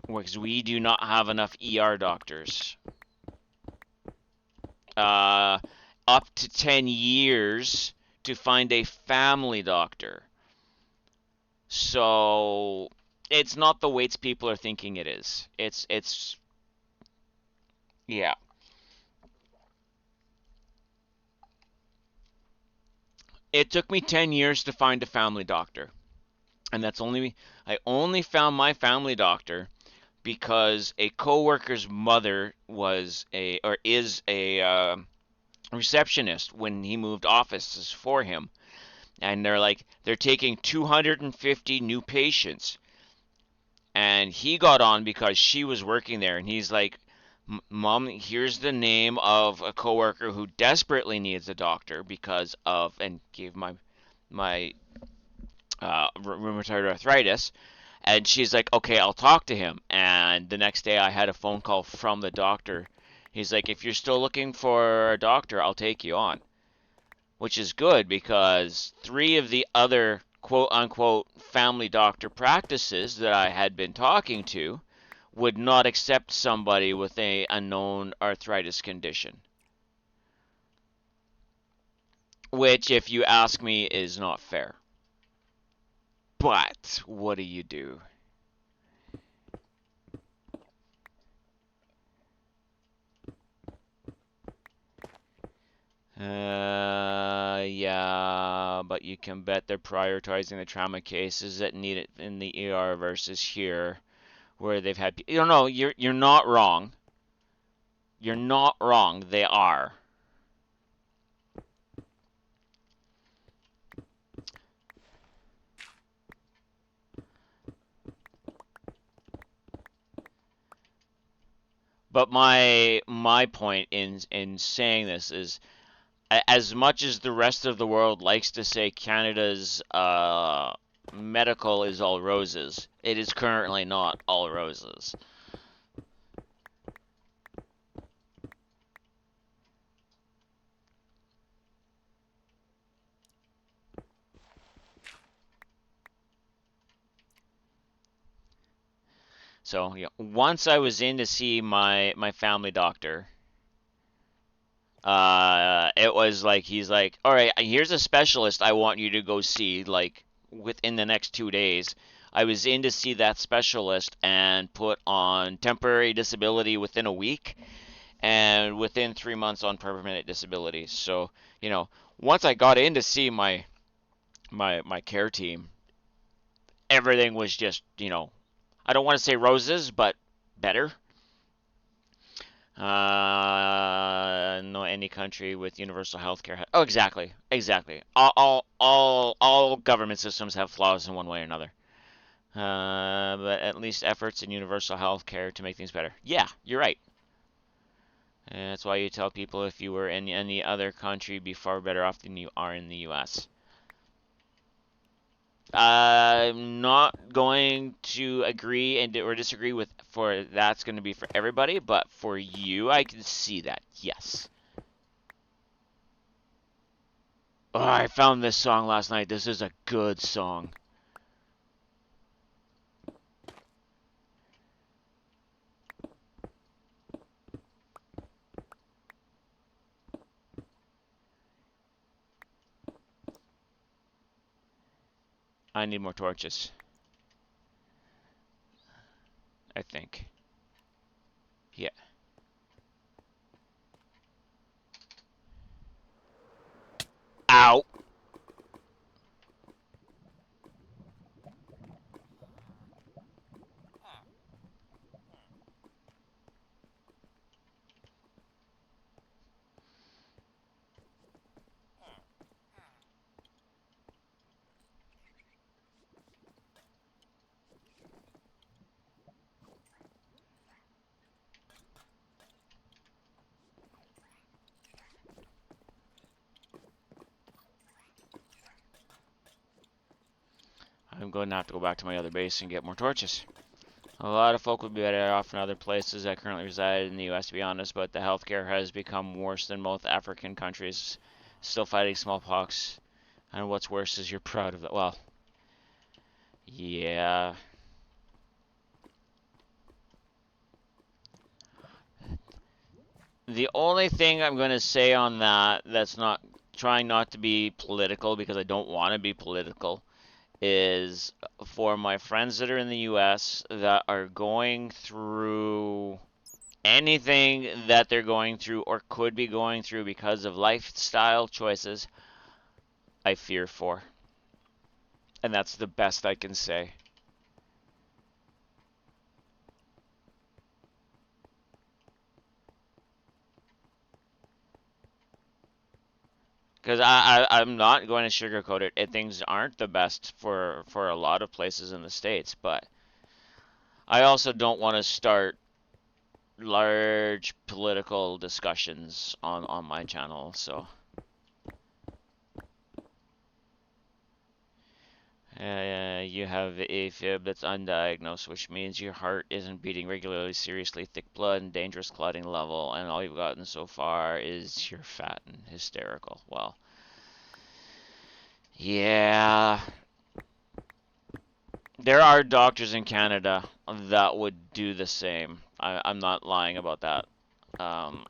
A: Because we do not have enough ER doctors. Uh, Up to 10 years to find a family doctor. So it's not the waits people are thinking it is. It's yeah. It took me 10 years to find a family doctor. And I only found my family doctor because a coworker's mother was a or is a receptionist when he moved offices for him. And they're taking 250 new patients. And he got on because she was working there, and he's like, Mom, here's the name of a coworker who desperately needs a doctor because of, and gave my rheumatoid arthritis. And she's like, okay, I'll talk to him. And the next day I had a phone call from the doctor. He's like, if you're still looking for a doctor, I'll take you on. Which is good because three of the other quote unquote family doctor practices that I had been talking to would not accept somebody with a known arthritis condition. Which, if you ask me, is not fair. But what do you do? Yeah, but you can bet they're prioritizing the trauma cases that need it in the ER versus here, where they've had. You don't know. You're not wrong. You're not wrong. They are. But my point in saying this is, as much as the rest of the world likes to say Canada's medical is all roses, it is currently not all roses. So yeah, once I was in to see my family doctor, it was like he's like, all right, here's a specialist I want you to go see like within the next 2 days. I was in to see that specialist and put on temporary disability within a week, and within 3 months on permanent disability. So once I got in to see my care team, everything was just I don't want to say roses, but better. No, any country with universal health care. Oh, exactly, exactly. All government systems have flaws in one way or another. But at least efforts in universal health care to make things better. Yeah, you're right. And that's why you tell people if you were in any other country, be far better off than you are in the U.S. I'm not going to agree and or disagree with for that's going to be for everybody, but for you, I can see that. Yes. Oh, I found this song last night. This is a good song. I need more torches, I think. Yeah. Ow. I'm going to have to go back to my other base and get more torches. A lot of folk would be better off in other places that currently reside in the U.S., to be honest, but the healthcare has become worse than most African countries, still fighting smallpox. And what's worse is you're proud of that. Well, yeah. The only thing I'm going to say on that that's not trying not to be political because I don't want to be political is for my friends that are in the US that are going through anything that they're going through or could be going through because of lifestyle choices, I fear for. And that's the best I can say. Because I'm not going to sugarcoat it. Things aren't the best for a lot of places in the States, but I also don't want to start large political discussions on my channel. So you have AFib that's undiagnosed, which means your heart isn't beating regularly, seriously thick blood, and dangerous clotting level, and all you've gotten so far is you're fat and hysterical. Well, yeah, there are doctors in Canada that would do the same. I'm not lying about that. Um,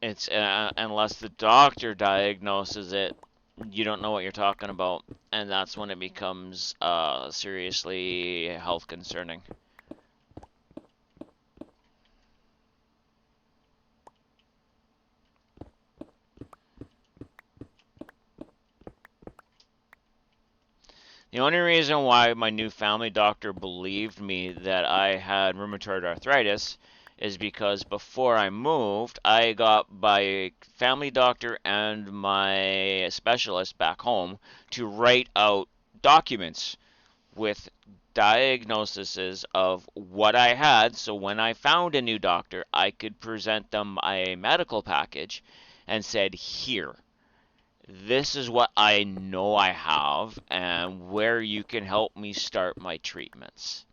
A: it's unless the doctor diagnoses it, you don't know what you're talking about, and that's when it becomes seriously health concerning. The only reason why my new family doctor believed me that I had rheumatoid arthritis is because before I moved, I got my family doctor and my specialist back home to write out documents with diagnoses of what I had, so when I found a new doctor, I could present them a medical package and said, "Here, this is what I know I have and where you can help me start my treatments."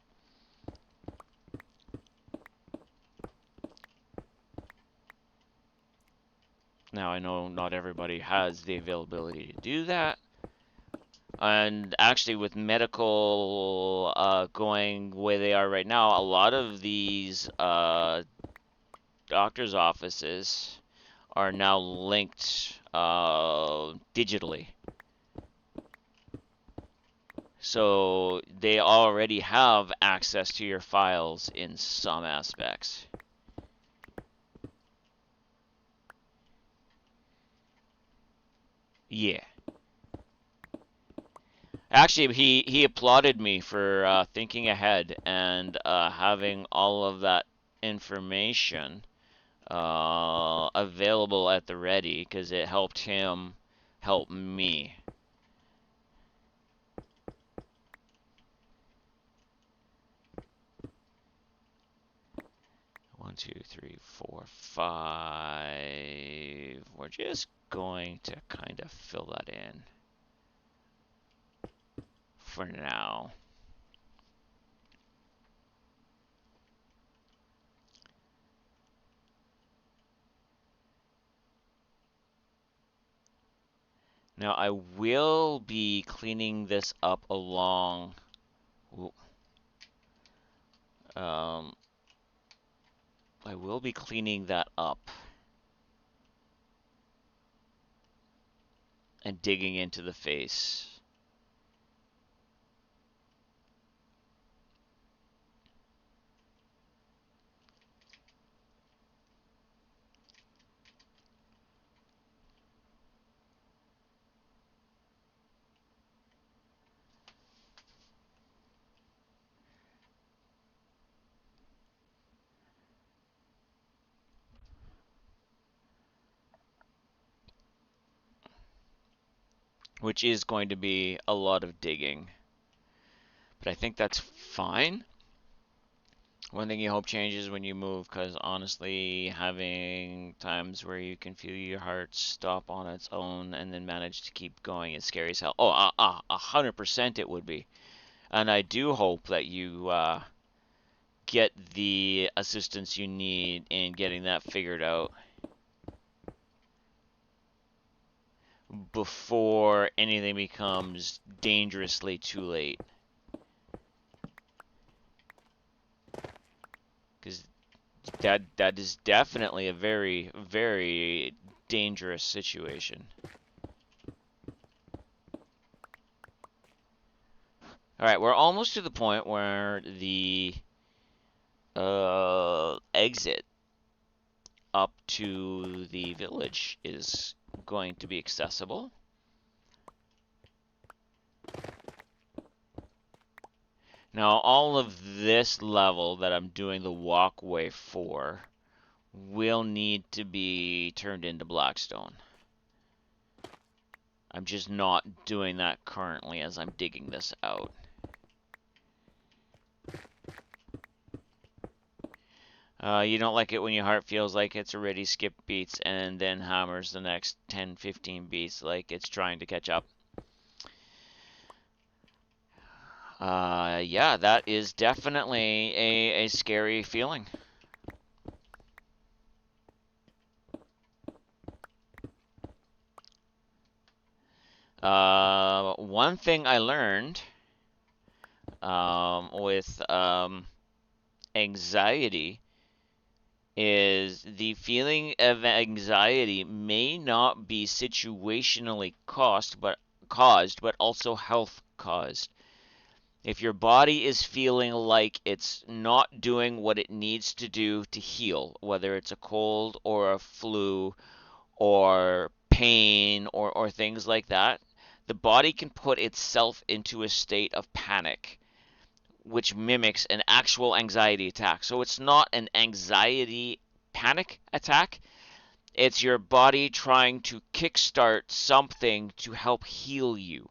A: Now, I know not everybody has the availability to do that. And actually, with medical going the way they are right now, a lot of these doctor's offices are now linked digitally. So they already have access to your files in some aspects. Yeah. Actually, he applauded me for thinking ahead and having all of that information available at the ready because it helped him help me. One, two, three, four, five. We're just going to kind of fill that in for now. Now I will be cleaning this up along. Um, I will be cleaning that up and digging into the face. Which is going to be a lot of digging. But I think that's fine. One thing you hope changes when you move, because honestly, having times where you can feel your heart stop on its own and then manage to keep going is scary as hell. Oh, 100% it would be. And I do hope that you get the assistance you need in getting that figured out before anything becomes dangerously too late. Because that is definitely a very, very dangerous situation. All right, we're almost to the point where the exit up to the village is going to be accessible. Now, all of this level that I'm doing the walkway for will need to be turned into blackstone. I'm just not doing that currently as I'm digging this out. You don't like it when your heart feels like it's already skipped beats and then hammers the next 10, 15 beats like it's trying to catch up. Yeah, that is definitely a scary feeling. One thing I learned with anxiety is the feeling of anxiety may not be situationally caused, but also health caused. If your body is feeling like it's not doing what it needs to do to heal, whether it's a cold or a flu or pain or things like that, the body can put itself into a state of panic, which mimics an actual anxiety attack. So it's not an anxiety panic attack, it's your body trying to kickstart something to help heal you,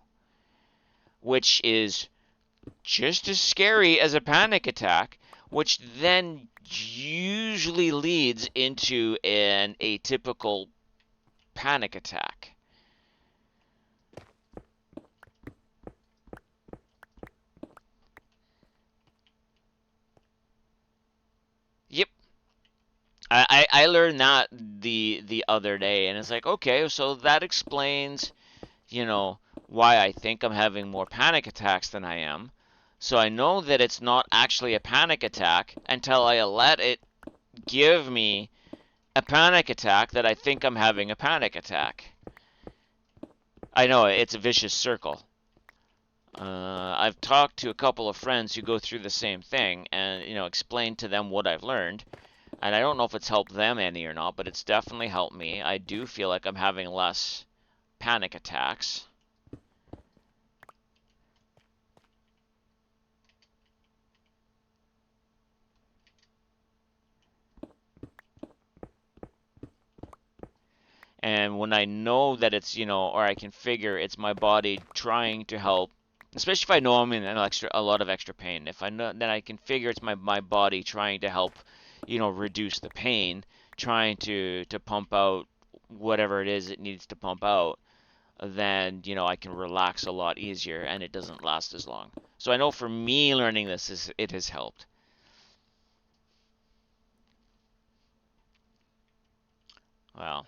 A: which is just as scary as a panic attack, which then usually leads into an atypical panic attack. Yep. I learned that the other day, and it's like, okay, so that explains, why I think I'm having more panic attacks than I am. So I know that it's not actually a panic attack until I let it give me a panic attack that I think I'm having a panic attack. I know it's a vicious circle. I've talked to a couple of friends who go through the same thing and, explained to them what I've learned. And I don't know if it's helped them any or not, but it's definitely helped me. I do feel like I'm having less panic attacks. and when I know that it's, or I can figure it's my body trying to help, especially if I know I'm in a lot of extra pain. If I know, then I can figure it's my body trying to help, reduce the pain, trying to pump out whatever it is it needs to pump out. Then, I can relax a lot easier and it doesn't last as long. So I know for me learning this it has helped. Well,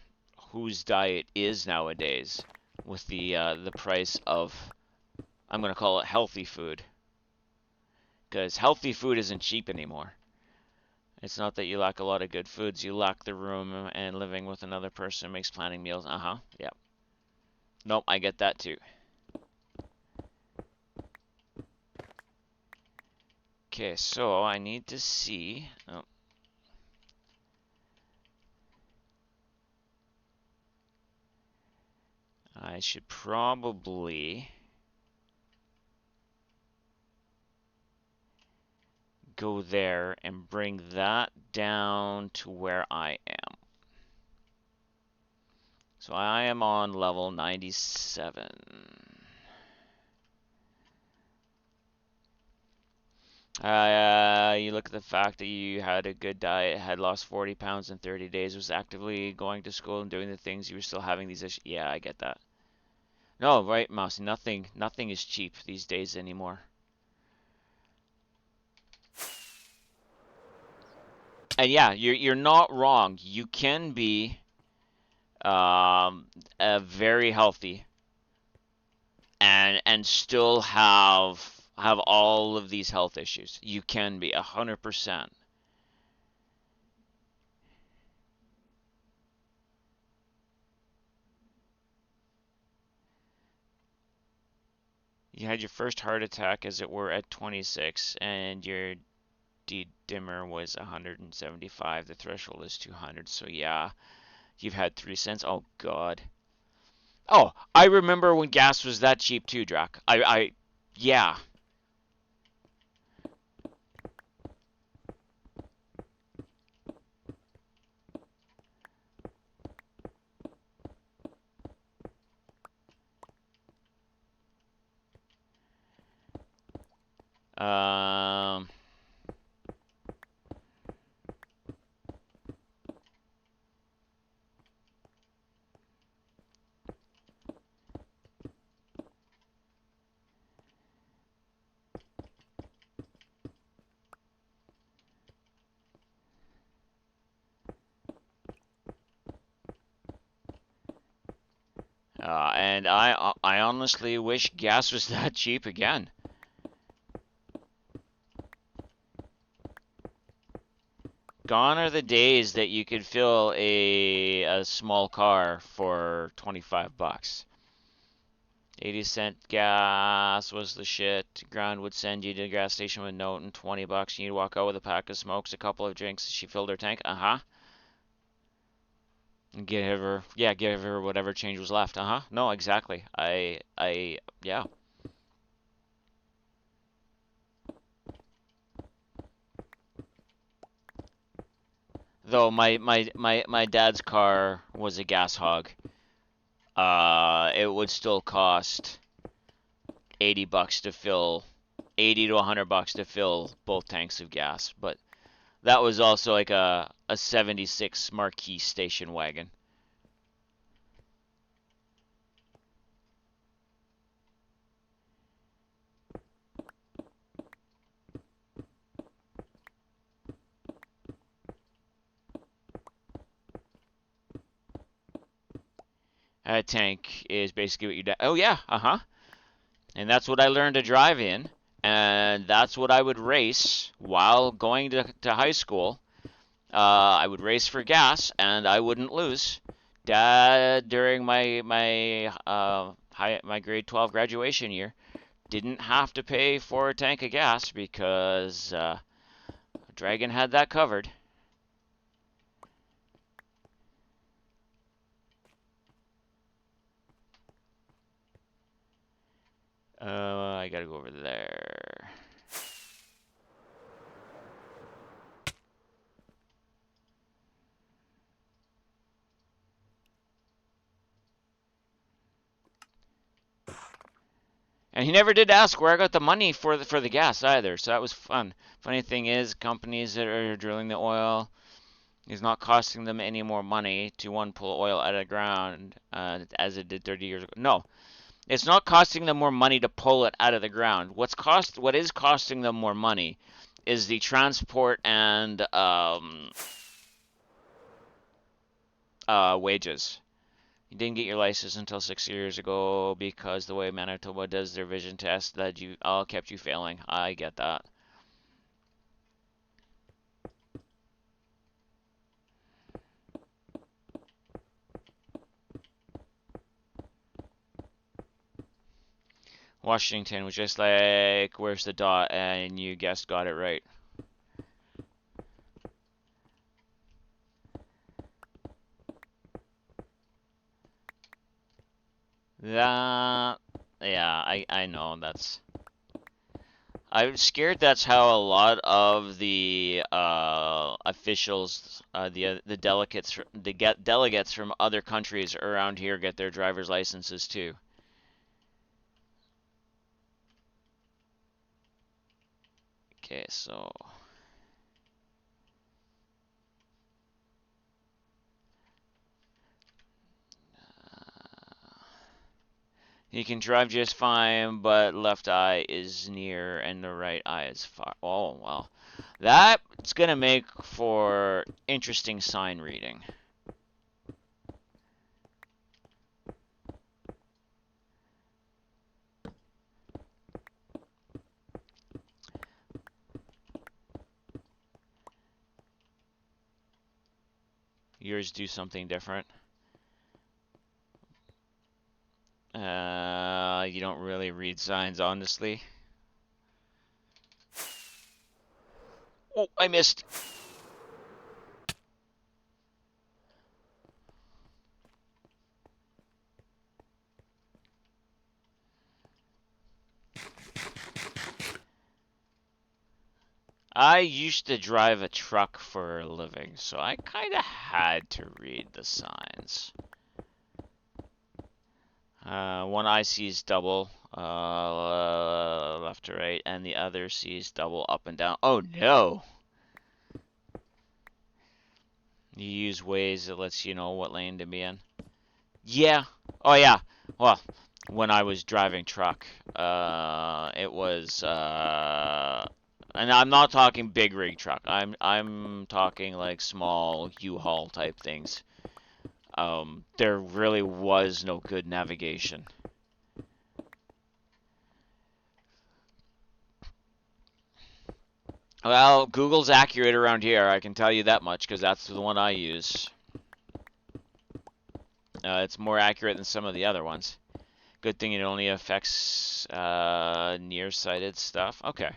A: whose diet is nowadays with the price of, I'm going to call it healthy food, because healthy food isn't cheap anymore. It's not that you lack a lot of good foods, you lack the room, and living with another person makes planning meals. Uh-huh. Yep. Nope, I get that too. Okay, so I need to see. Oh, I should probably go there and bring that down to where I am. So I am on level 97. You look at the fact that you had a good diet, had lost 40 pounds in 30 days, was actively going to school and doing the things, you were still having these issues. Yeah, I get that. No, right, Mouse. Nothing is cheap these days anymore. And yeah, you're not wrong. You can be very healthy and still have all of these health issues. You can be 100%. You had your first heart attack, as it were, at 26, and your D-dimmer was 175. The threshold is 200. So yeah, you've had 3 cents. Oh God. Oh, I remember when gas was that cheap too, Drac. Yeah. Um. And I honestly wish gas was that cheap again. Gone are the days that you could fill a small car for 25 bucks. 80-cent gas was the shit. Ground would send you to the gas station with a note and 20 bucks, and you'd walk out with a pack of smokes, a couple of drinks. She filled her tank. Uh-huh. And give her whatever change was left. Uh-huh. No, exactly. Yeah. Though my dad's car was a gas hog. It would still cost 80 bucks to fill, 80 to 100 bucks to fill both tanks of gas, but that was also like a 76 Marquis station wagon. A tank is basically what you do. Oh yeah, uh-huh. And that's what I learned to drive in, and that's what I would race while going to high school. I would race for gas, and I wouldn't lose. Dad, during my grade 12 graduation year, didn't have to pay for a tank of gas because Dragon had that covered. I gotta go over there. he never did ask where I got the money for the gas either, so that was fun. Funny thing is, companies that are drilling the oil is not costing them any more money to one pull oil out of the ground as it did 30 years ago. No, it's not costing them more money to pull it out of the ground. What is costing them more money is the transport and wages. You didn't get your license until 6 years ago because the way Manitoba does their vision test that kept you failing. I get that. Washington was just like, where's the dot? And you guessed, got it right. That, yeah, I know that's. I'm scared that's how a lot of the officials, the delegates from other countries around here get their driver's licenses too. Okay, so he can drive just fine, but left eye is near and the right eye is far. Oh, well. That's going to make for interesting sign reading. Yours do something different. You don't really read signs, honestly. Oh, I missed. I used to drive a truck for a living, so I kind of had to read the signs. One eye sees double, left to right, and the other sees double up and down. Oh no! You use Waze that lets you know what lane to be in. Yeah. Oh yeah. Well, when I was driving truck, it was, and I'm not talking big rig truck. I'm talking like small U-Haul type things. There really was no good navigation. Well, Google's accurate around here, I can tell you that much, because that's the one I use. It's more accurate than some of the other ones. Good thing it only affects nearsighted stuff. Okay.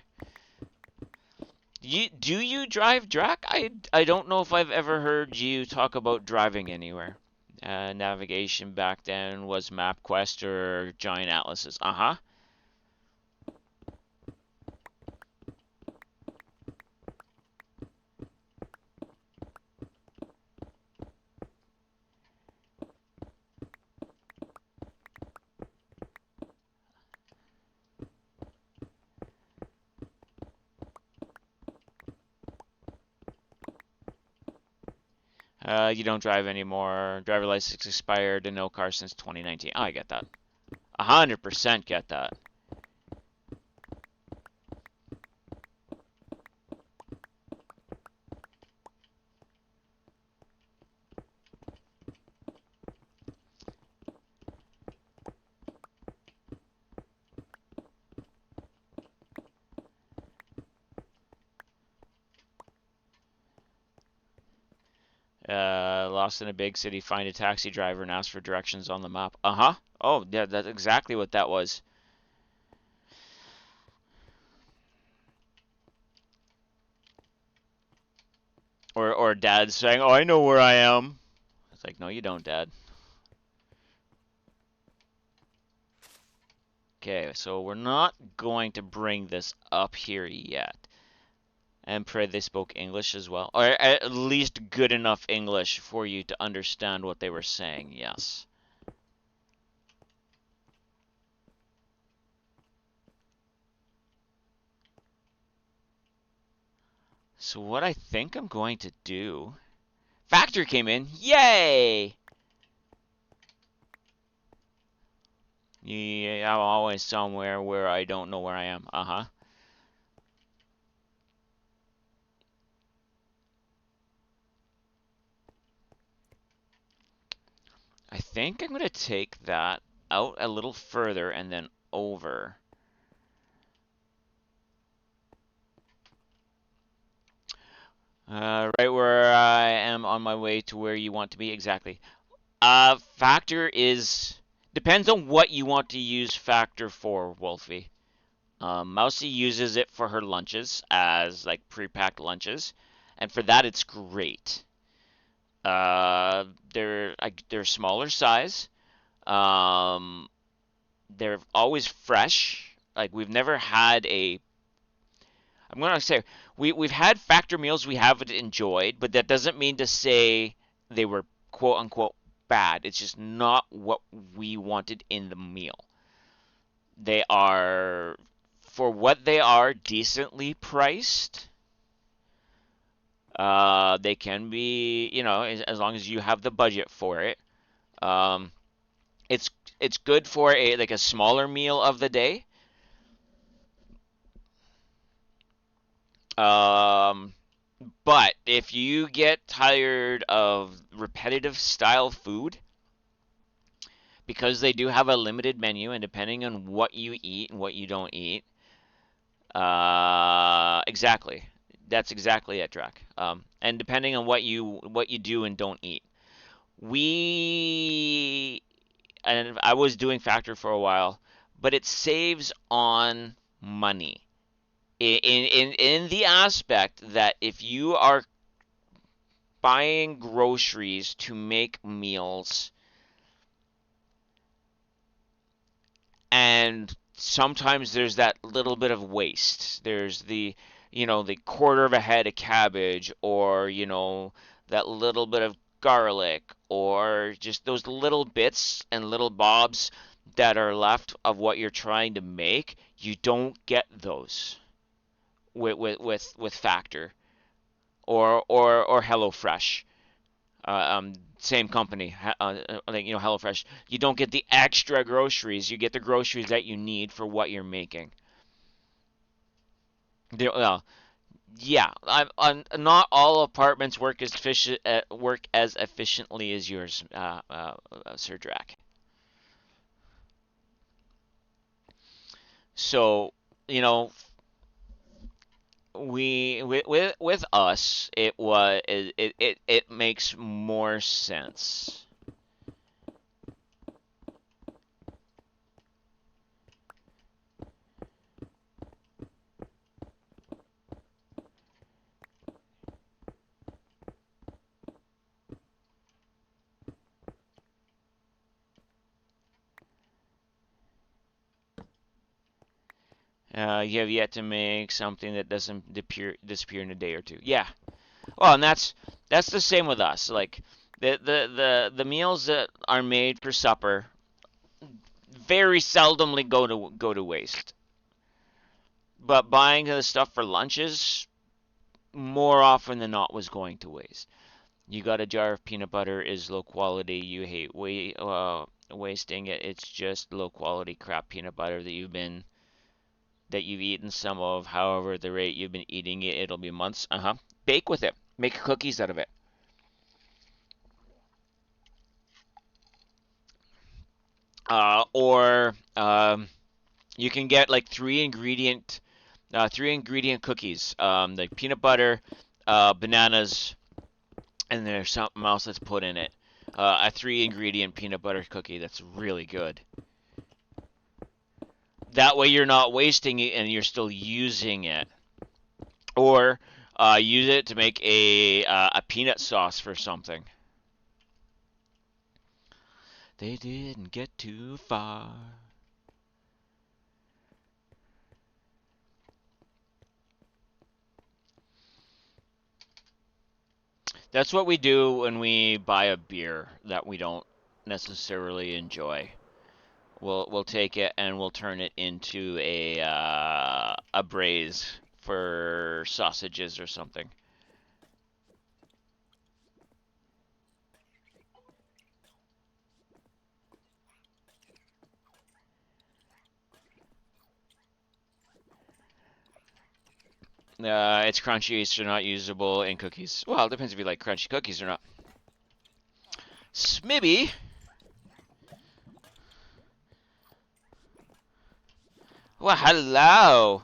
A: Do you drive Drac? I don't know if I've ever heard you talk about driving anywhere. Navigation back then was MapQuest or Giant Atlases. Uh-huh. You don't drive anymore. Driver license expired and no car since 2019. Oh, I get that. 100% get that. Lost in a big city, find a taxi driver and ask for directions on the map. Uh-huh. Oh, yeah, that's exactly what that was. Or dad saying, "Oh, I know where I am." It's like, "No, you don't, dad." Okay, so we're not going to bring this up here yet. And pray they spoke English as well. Or at least good enough English for you to understand what they were saying, yes. So what I think I'm going to do... Factor came in. Yay! Yeah, I'm always somewhere where I don't know where I am. Uh-huh. I think I'm going to take that out a little further and then over. Right where I am on my way to where you want to be exactly. Factor is depends on what you want to use factor for, Wolfie. Mousy uses it for her lunches as like pre-packed lunches, and for that it's great. They're smaller size. Um, they're always fresh. Like we've never had a. I'm gonna say we've had factor meals we haven't enjoyed, but that doesn't mean to say they were quote unquote bad. It's just not what we wanted in the meal. They are, for what they are, decently priced. They can be, as long as you have the budget for it. Um, it's it's good for a smaller meal of the day. Um, but if you get tired of repetitive style food, because they do have a limited menu, and depending on what you eat and what you don't eat, exactly, that's exactly it, Drac. And depending on what you do and don't eat, we and I was doing Factor for a while, but it saves on money in the aspect that if you are buying groceries to make meals and sometimes there's that little bit of waste. There's the quarter of a head of cabbage or, that little bit of garlic or just those little bits and little bobs that are left of what you're trying to make. You don't get those with Factor or HelloFresh. Same company. I think HelloFresh. You don't get the extra groceries. You get the groceries that you need for what you're making. Well, yeah. Not all apartments work as efficiently as yours, Sir Drac. So you know, with us, it makes more sense. You have yet to make something that doesn't disappear in a day or two. Yeah. Well, and that's the same with us. Like the meals that are made for supper very seldomly go to waste. But buying the stuff for lunches more often than not was going to waste. You got a jar of peanut butter is low quality. You hate wasting it. It's just low quality crap peanut butter that you've eaten some of. However, the rate you've been eating it, it'll be months. Bake with it. Make cookies out of it. Or you can get like three ingredient cookies. Like peanut butter, bananas, and there's something else that's put in it. A three-ingredient peanut butter cookie that's really good. That way you're not wasting it and you're still using it. Or use it to make a peanut sauce for something. They didn't get too far. That's what we do when we buy a beer that we don't necessarily enjoy. We'll take it and we'll turn it into a braise for sausages or something. It's crunchy, so not usable in cookies. Well, it depends if you like crunchy cookies or not. Smibby. Well, hello.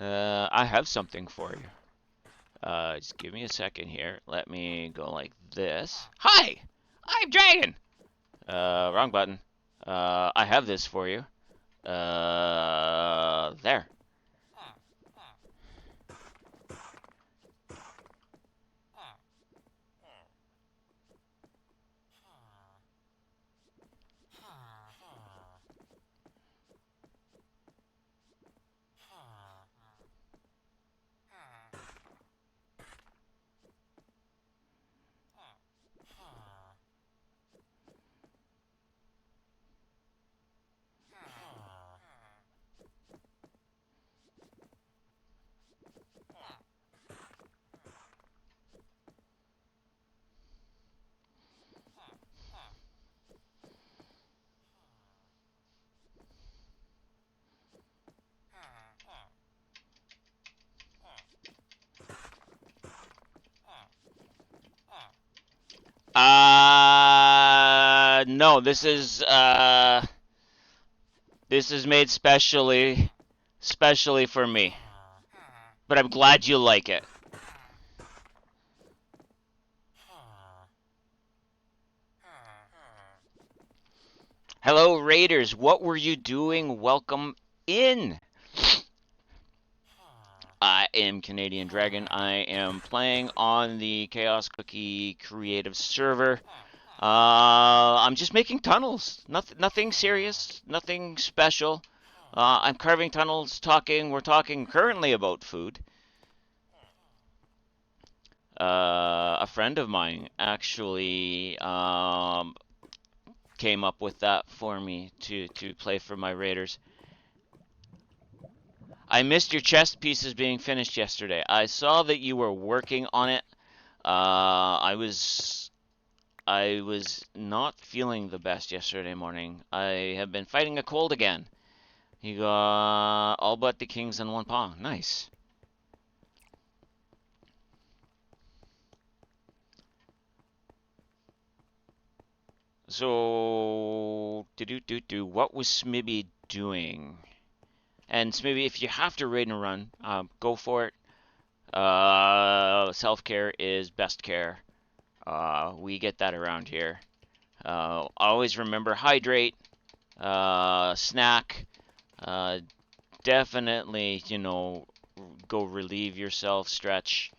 A: I have something for you. Just give me a second here. Let me go like this. Hi, I'm Dragon. Wrong button. I have this for you. There. No, this is made specially for me. But I'm glad you like it. Hello, Raiders. What were you doing? Welcome in. I am Canadian Dragon. I am playing on the Chaos Cookie Creative server. I'm just making tunnels. Nothing serious. Nothing special. I'm carving tunnels. We're talking currently about food. A friend of mine actually came up with that for me to play for my Raiders. I missed your chest pieces being finished yesterday. I saw that you were working on it. I was not feeling the best yesterday morning. I have been fighting a cold again. You got all but the kings in one pawn. Nice. So, what was Smibby doing? And Smibby, if you have to raid and run, go for it. Self-care is best care. We get that around here. Always remember, hydrate, snack, definitely, go relieve yourself, stretch.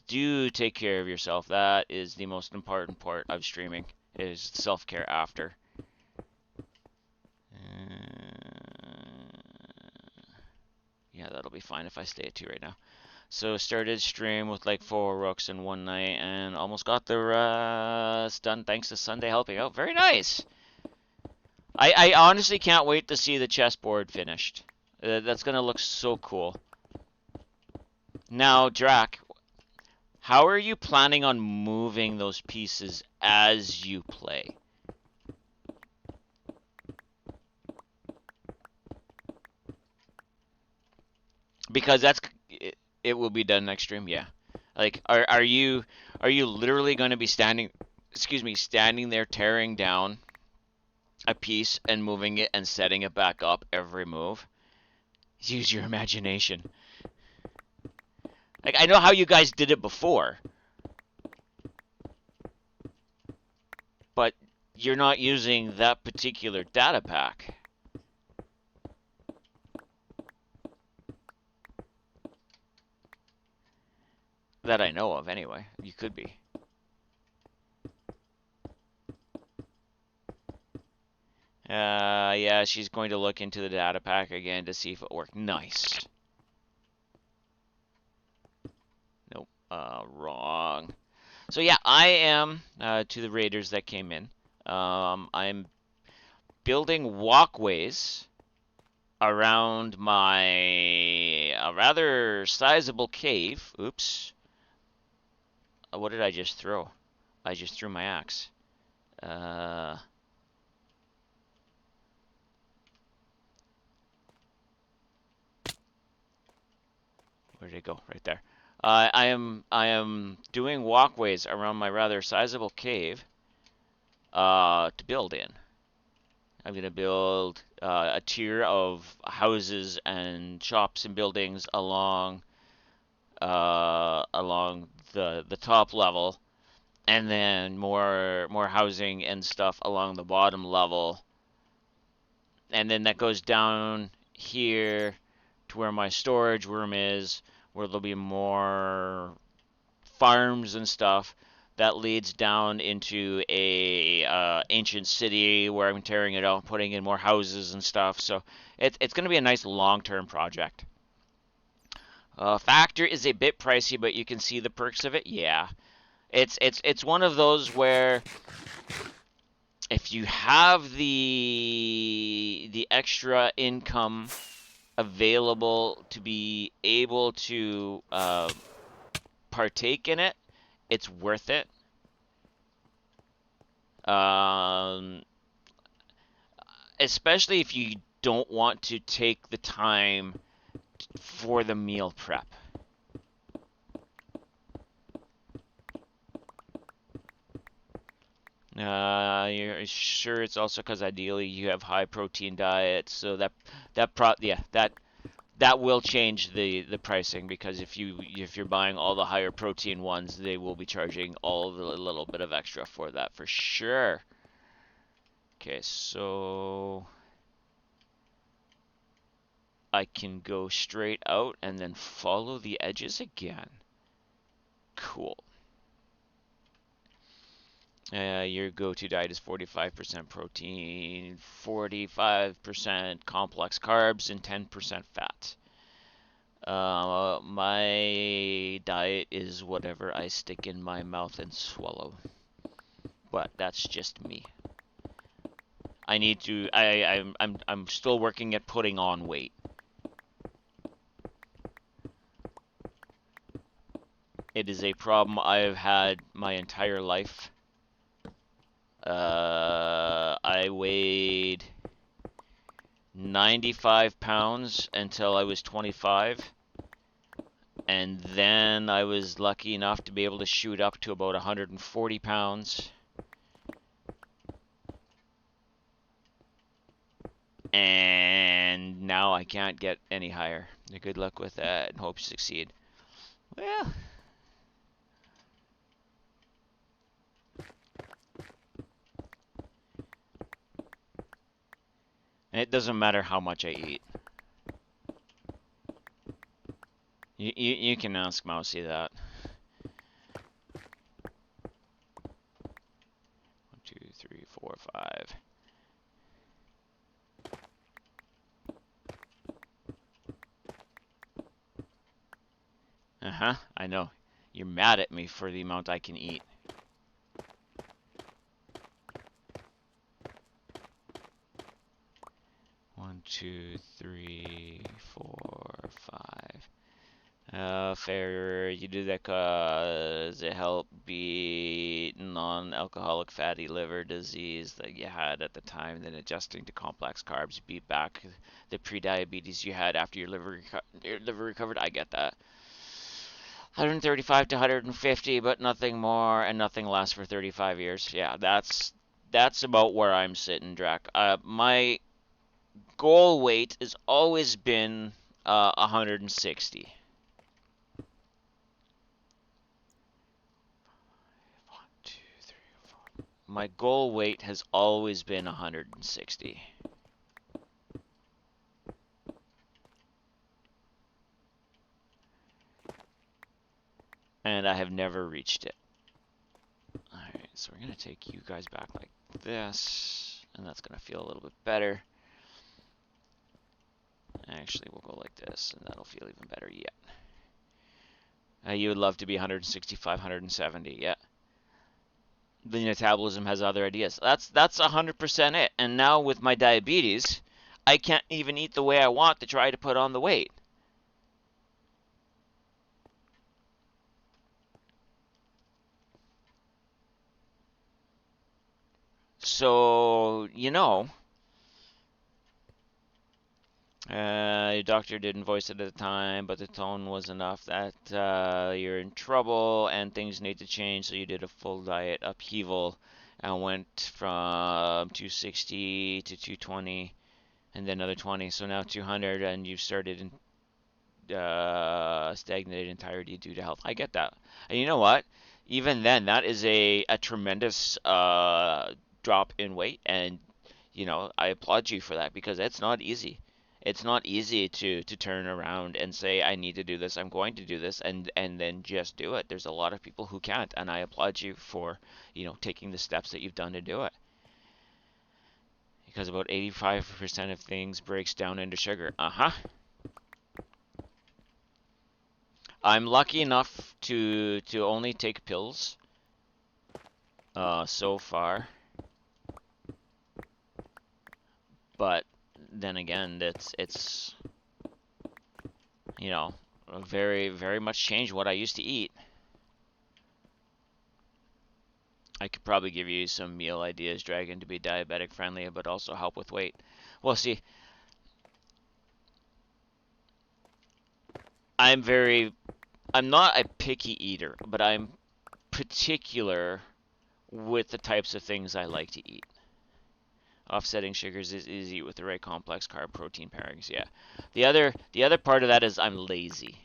A: Do take care of yourself. That is the most important part of streaming, is self-care after. Yeah, that'll be fine if I stay at 2 right now. So started stream with like 4 rooks in one night and almost got the rest done thanks to Sunday helping out. Very nice. I honestly can't wait to see the chessboard finished. That's gonna look so cool. Now, Drac, how are you planning on moving those pieces as you play? Because it will be done next stream, yeah. Like, are you literally going to be standing there tearing down a piece and moving it and setting it back up every move? Use your imagination. Like, I know how you guys did it before, but you're not using that particular data pack. That I know of, anyway. You could be. Yeah, she's going to look into the data pack again to see if it worked. Nice. Nope, wrong. So yeah, I am, to the raiders that came in, I'm building walkways around my a rather sizable cave. Oops. What did I just throw? I just threw my axe. Uh, where did it go? Right there. I am doing walkways around my rather sizable cave to build in. I'm gonna build a tier of houses and shops and buildings along the top level, and then more housing and stuff along the bottom level, and then that goes down here to where my storage room is, where there'll be more farms and stuff. That leads down into a ancient city where I'm tearing it out, putting in more houses and stuff. So it's going to be a nice long-term project. Factor is a bit pricey, but you can see the perks of it. Yeah, it's one of those where if you have the extra income available to be able to partake in it, it's worth it. Um, Especially if you don't want to take the time for the meal prep. You're sure it's also because ideally you have high protein diet, so that will change the pricing, because if you're buying all the higher protein ones, they will be charging all the little bit of extra for that for sure. Okay, so I can go straight out and then follow the edges again. Cool. Your go-to diet is 45% protein, 45% complex carbs, and 10% fat. My diet is whatever I stick in my mouth and swallow. But that's just me. I need to. I'm still working at putting on weight. It is a problem I've had my entire life. I weighed 95 pounds until I was 25, and then I was lucky enough to be able to shoot up to about 140 pounds. And now I can't get any higher. Good luck with that and hope you succeed. Well, and it doesn't matter how much I eat. You can ask Mousy that. 1, 2, 3, 4, 5. Uh-huh, I know. You're mad at me for the amount I can eat. One, two, three, four, five. Fair. You do that cause it helped beat non-alcoholic fatty liver disease that you had at the time. Then adjusting to complex carbs beat back the pre-diabetes you had after your liver recovered. I get that. 135 to 150, but nothing more and nothing less for 35 years. Yeah, that's about where I'm sitting, Drac. My goal weight has always been 160. 1, 2, 3, 4. My goal weight has always been 160. And I have never reached it. Alright, so we're going to take you guys back like this, and that's going to feel a little bit better. Actually, we'll go like this, and that'll feel even better yet. You would love to be 165, 170, yeah. The metabolism has other ideas. That's 100% it. And now with my diabetes, I can't even eat the way I want to try to put on the weight. So, your doctor didn't voice it at the time, but the tone was enough that you're in trouble and things need to change. So you did a full diet upheaval and went from 260 to 220 and then another 20. So now 200 and you've started in stagnated entirety due to health. I get that. And you know what? Even then, that is a tremendous drop in weight, and I applaud you for that because it's not easy. It's not easy to turn around and say I need to do this, I'm going to do this, and then just do it. There's a lot of people who can't, and I applaud you for taking the steps that you've done to do it. Because about 85% of things breaks down into sugar. Uh-huh. I'm lucky enough to only take pills so far, but then again, it's very very much changed what I used to eat. I could probably give you some meal ideas, Dragon, to be diabetic friendly, but also help with weight. Well, see, I'm very I'm not a picky eater, but I'm particular with the types of things I like to eat. Offsetting sugars is easy with the right complex carb protein pairings. Yeah. The other part of that is I'm lazy.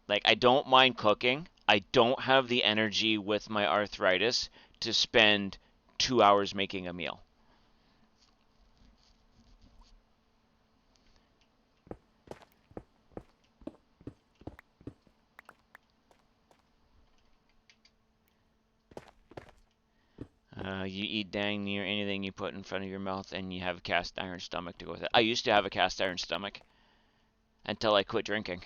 A: Like I don't mind cooking. I don't have the energy with my arthritis to spend 2 hours making a meal. You eat dang near anything you put in front of your mouth, and you have a cast iron stomach to go with it. I used to have a cast iron stomach until I quit drinking.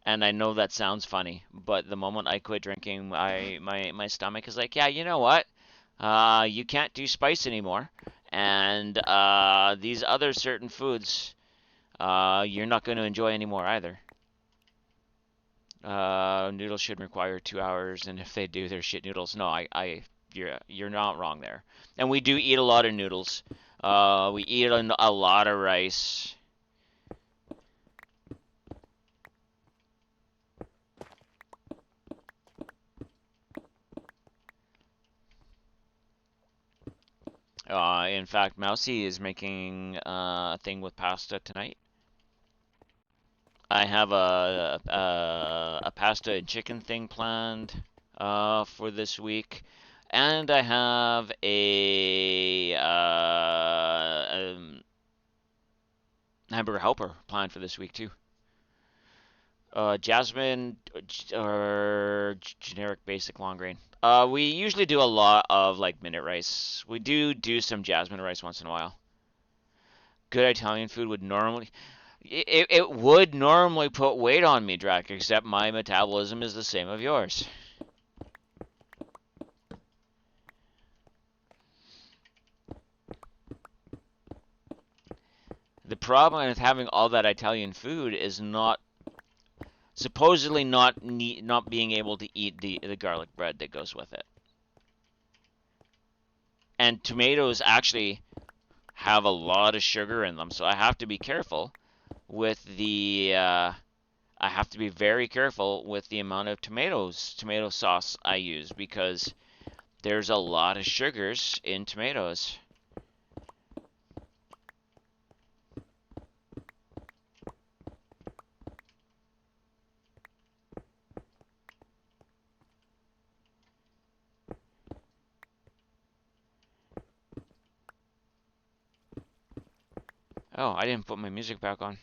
A: And I know that sounds funny, but the moment I quit drinking, my stomach is like, yeah, you know what? You can't do spice anymore, and these other certain foods, you're not going to enjoy anymore either. Noodles should require 2 hours, and if they do, they're shit noodles. No, you're not wrong there. And we do eat a lot of noodles. We eat a lot of rice. In fact, Mousy is making a thing with pasta tonight. I have a pasta and chicken thing planned for this week, and I have a hamburger helper planned for this week too. Jasmine or generic basic long grain. We usually do a lot of like minute rice. We do some jasmine rice once in a while. Good Italian food would normally it would normally put weight on me, Drac, except my metabolism is the same of yours. The problem with having all that Italian food is not supposedly not being able to eat the garlic bread that goes with it. And tomatoes actually have a lot of sugar in them, so I have to be careful with the I have to be very careful with the amount of tomato sauce I use because there's a lot of sugars in tomatoes. Oh, I didn't put my music back on.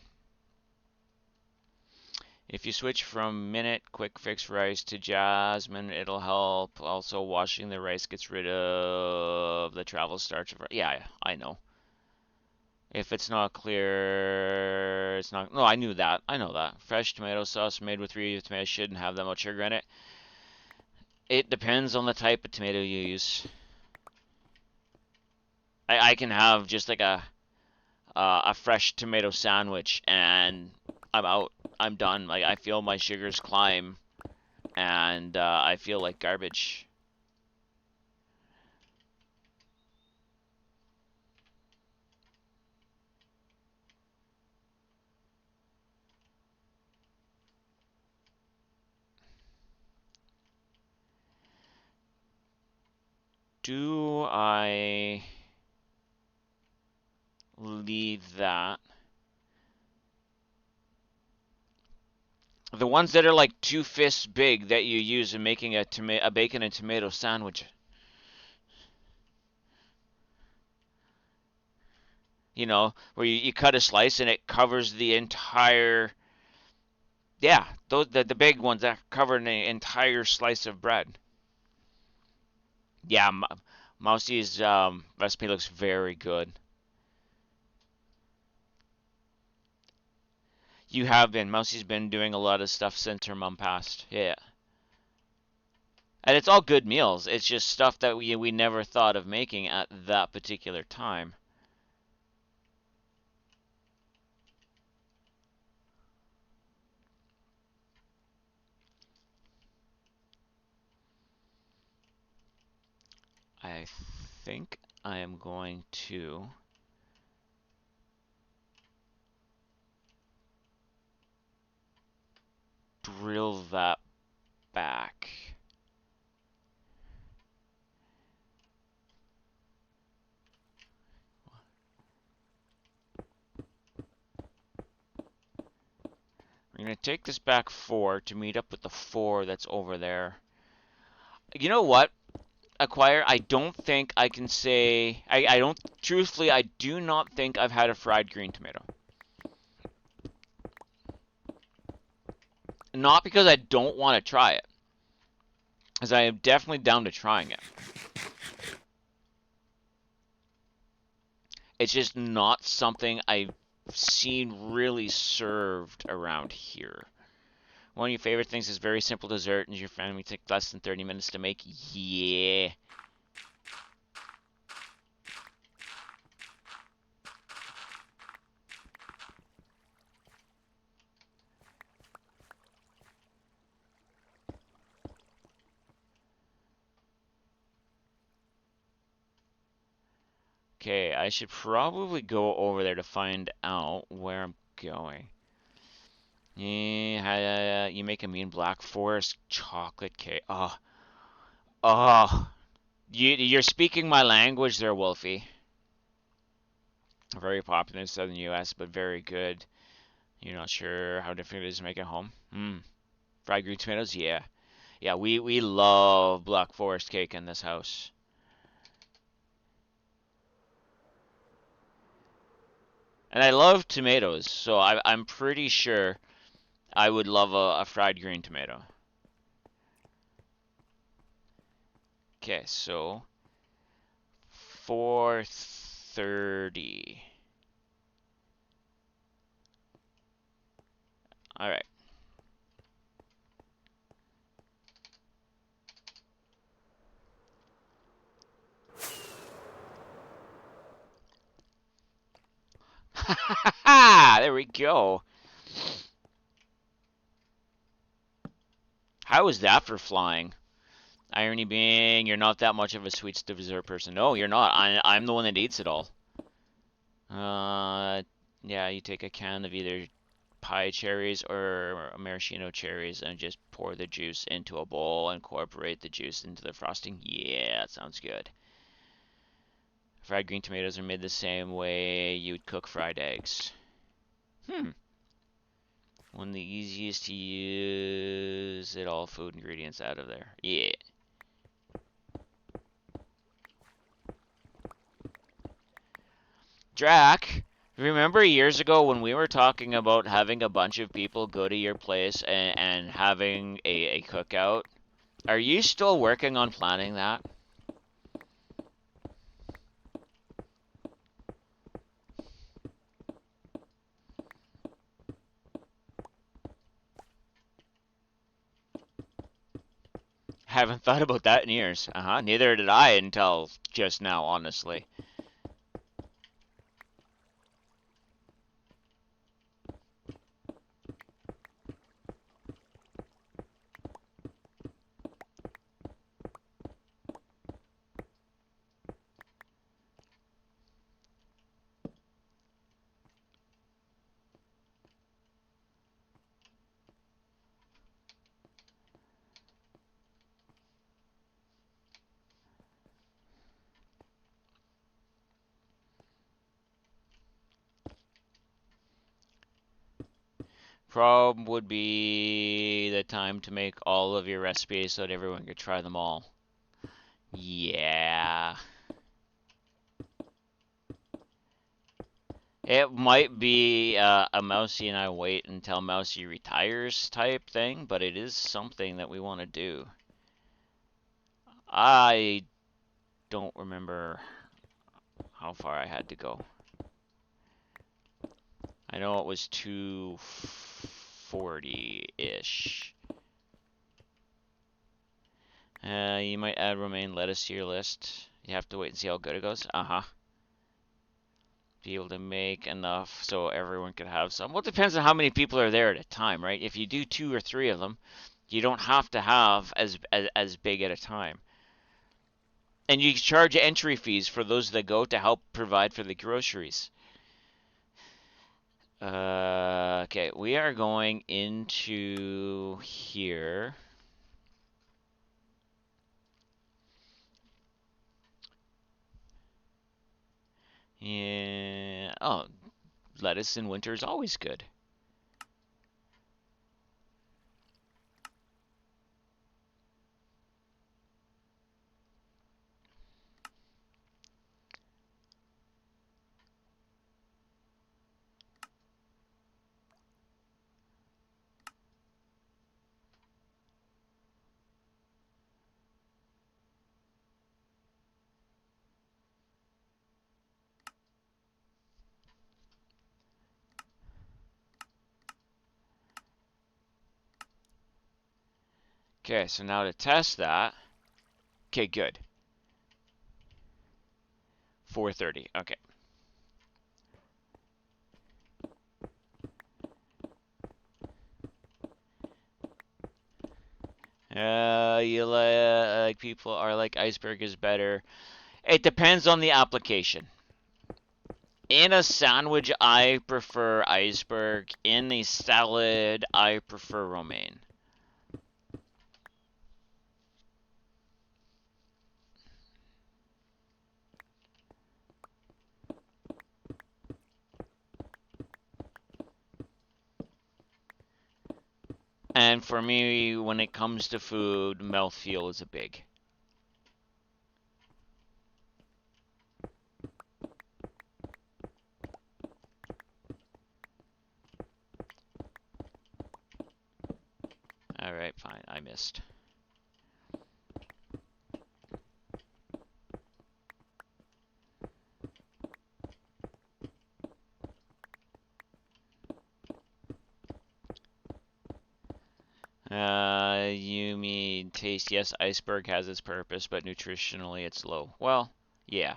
A: If you switch from minute quick fix rice to jasmine, it'll help. Also, washing the rice gets rid of the travel starch. Yeah, I know. If it's not clear, it's not. No, I knew that. I know that. Fresh tomato sauce made with real tomatoes shouldn't have that much sugar in it. It depends on the type of tomato you use. I can have just like a fresh tomato sandwich and I'm out. I'm done. Like I feel my sugars climb and I feel like garbage. Do I leave that? The ones that are like 2 fists big that you use in making a bacon and tomato sandwich. You know, where you cut a slice and it covers the entire. Yeah, those the big ones that cover an entire slice of bread. Yeah, Mousie's recipe looks very good. You have been. Mousie's been doing a lot of stuff since her mom passed. Yeah. And it's all good meals. It's just stuff that we never thought of making at that particular time. I think I am going to drill that back. We're going to take this back 4 to meet up with the 4 that's over there. You know what, Acquire? I don't think I can say... I don't... Truthfully, I do not think I've had a fried green tomato. Not because I don't want to try it, as I am definitely down to trying it. It's just not something I've seen really served around here. One of your favorite things is very simple dessert, and your family take less than 30 minutes to make. Yeah. Okay, I should probably go over there to find out where I'm going. Yeah, you make a mean Black Forest chocolate cake. Oh, oh, you're speaking my language there, Wolfie. Very popular in southern U.S., but very good. You're not sure how difficult it is to make at home? Fried green tomatoes? Yeah. Yeah, we love Black Forest cake in this house. And I love tomatoes, so I'm pretty sure I would love a fried green tomato. Okay, so 4:30. All right. There we go. How was that for flying? Irony being, you're not that much of a sweet dessert person. No, you're not. I'm the one that eats it all. Uh, yeah, you take a can of either pie cherries or maraschino cherries and just pour the juice into a bowl, incorporate the juice into the frosting. Yeah, that sounds good. Fried green tomatoes are made the same way you would cook fried eggs. One of the easiest to use it all food ingredients out of there. Yeah. Drac, remember years ago when we were talking about having a bunch of people go to your place and having a cookout? Are you still working on planning that? Haven't thought about that in years. Neither did I until just now, honestly. Prob would be the time to make all of your recipes so that everyone could try them all. Yeah. It might be a Mousy and I wait until Mousy retires type thing, but it is something that we want to do. I don't remember how far I had to go. I know it was 240-ish. You might add romaine lettuce to your list. You have to wait and see how good it goes. Uh-huh. Be able to make enough so everyone could have some. Well, it depends on how many people are there at a time, right? If you do 2 or 3 of them, you don't have to have as big at a time. And you charge entry fees for those that go to help provide for the groceries. Okay, we are going into here. Yeah. Oh, lettuce in winter is always good. Okay, so now to test that. Okay, good. 430. Okay. You like people are like iceberg is better. It depends on the application. In a sandwich, I prefer iceberg. In a salad, I prefer romaine. And for me, when it comes to food, mouthfeel is a big. Alright, fine. I missed. You mean taste? Yes, iceberg has its purpose, but nutritionally it's low. Well, yeah.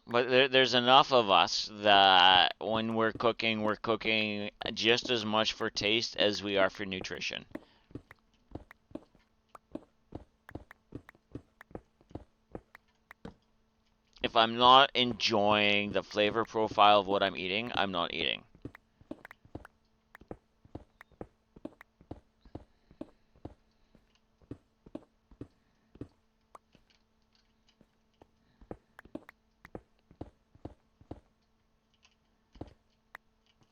A: But there's enough of us that when we're cooking just as much for taste as we are for nutrition. If I'm not enjoying the flavor profile of what I'm eating, I'm not eating.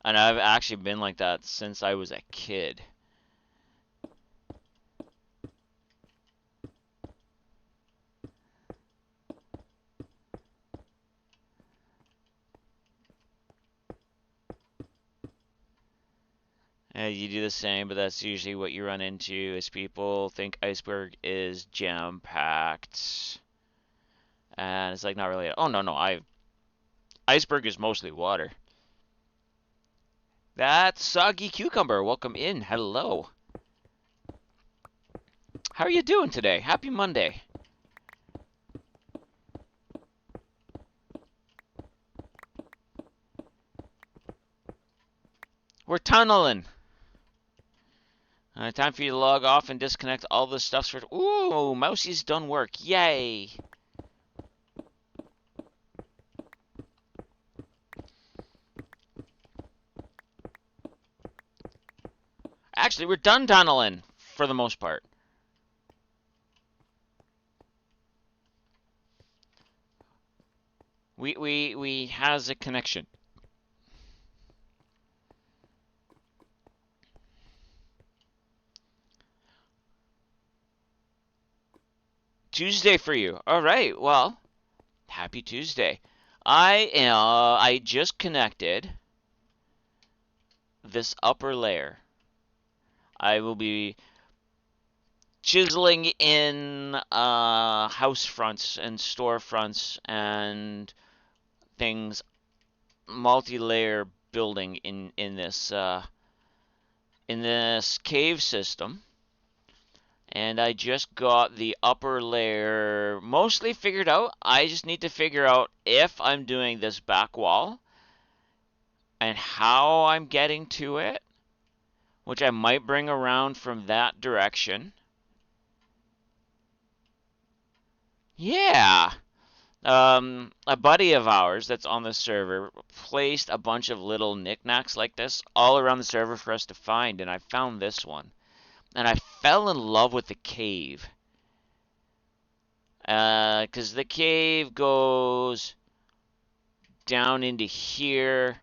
A: And I've actually been like that since I was a kid. You do the same, but that's usually what you run into is people think iceberg is jam-packed. And it's like not really. Oh no, no, iceberg is mostly water. That's Soggy Cucumber. Welcome in. Hello. How are you doing today? Happy Monday. We're tunneling. Time for you to log off and disconnect all the stuff. Ooh, Mousy's done work. Yay. Actually, we're done tunneling for the most part. We has a connection. Tuesday for you. All right. Well, happy Tuesday. I just connected this upper layer. I will be chiseling in house fronts and store fronts and things, multi-layer building in this cave system. And I just got the upper layer mostly figured out. I just need to figure out if I'm doing this back wall and how I'm getting to it, which I might bring around from that direction. Yeah. A buddy of ours that's on the server placed a bunch of little knickknacks like this all around the server for us to find, and I found this one. And I fell in love with the cave. 'Cause the cave goes down into here,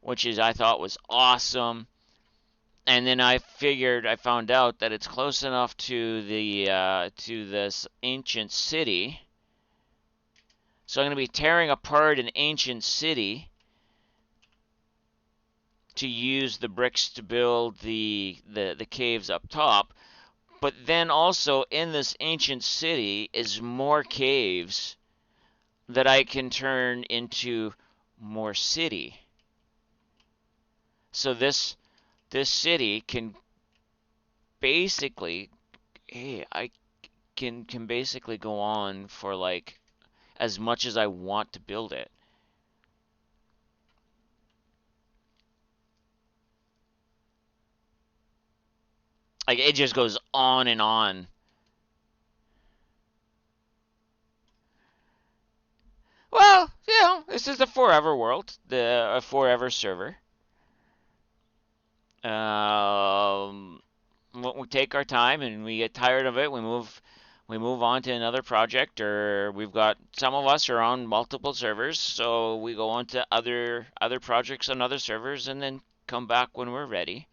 A: which is I thought was awesome. And then I found out that it's close enough to the to this ancient city. So I'm going to be tearing apart an ancient city to use the bricks to build the caves up top. But then also in this ancient city is more caves that I can turn into more city. So this city can basically, hey, I can basically go on for like as much as I want to build it. Like it just goes on and on. Well, this is the forever world, the forever server. Um, we take our time and we get tired of it, we move on to another project, or we've got some of us are on multiple servers, so we go on to other projects on other servers and then come back when we're ready.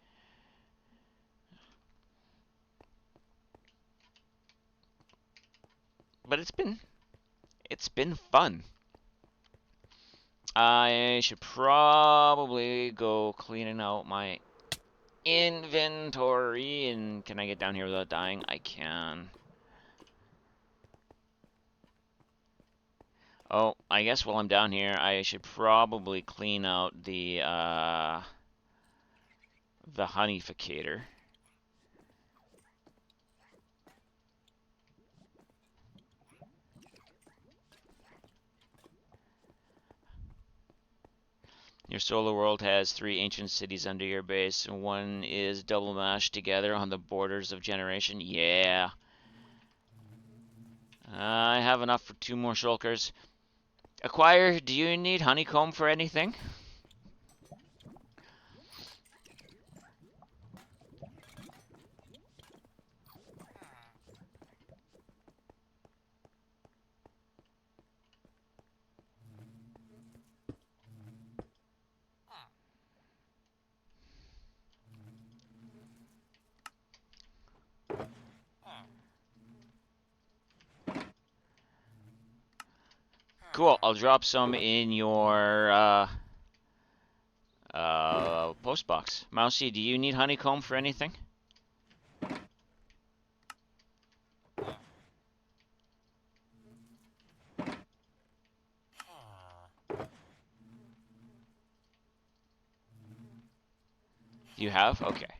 A: But it's been fun. I should probably go cleaning out my inventory. And can I get down here without dying? I can. Oh, I guess while I'm down here, I should probably clean out the honeyficator. Your solar world has 3 ancient cities under your base, and one is double mashed together on the borders of generation. Yeah. I have enough for 2 more shulkers. Acquire, do you need honeycomb for anything? Cool. I'll drop some in your post box. Mousy, do you need honeycomb for anything? You have? Okay.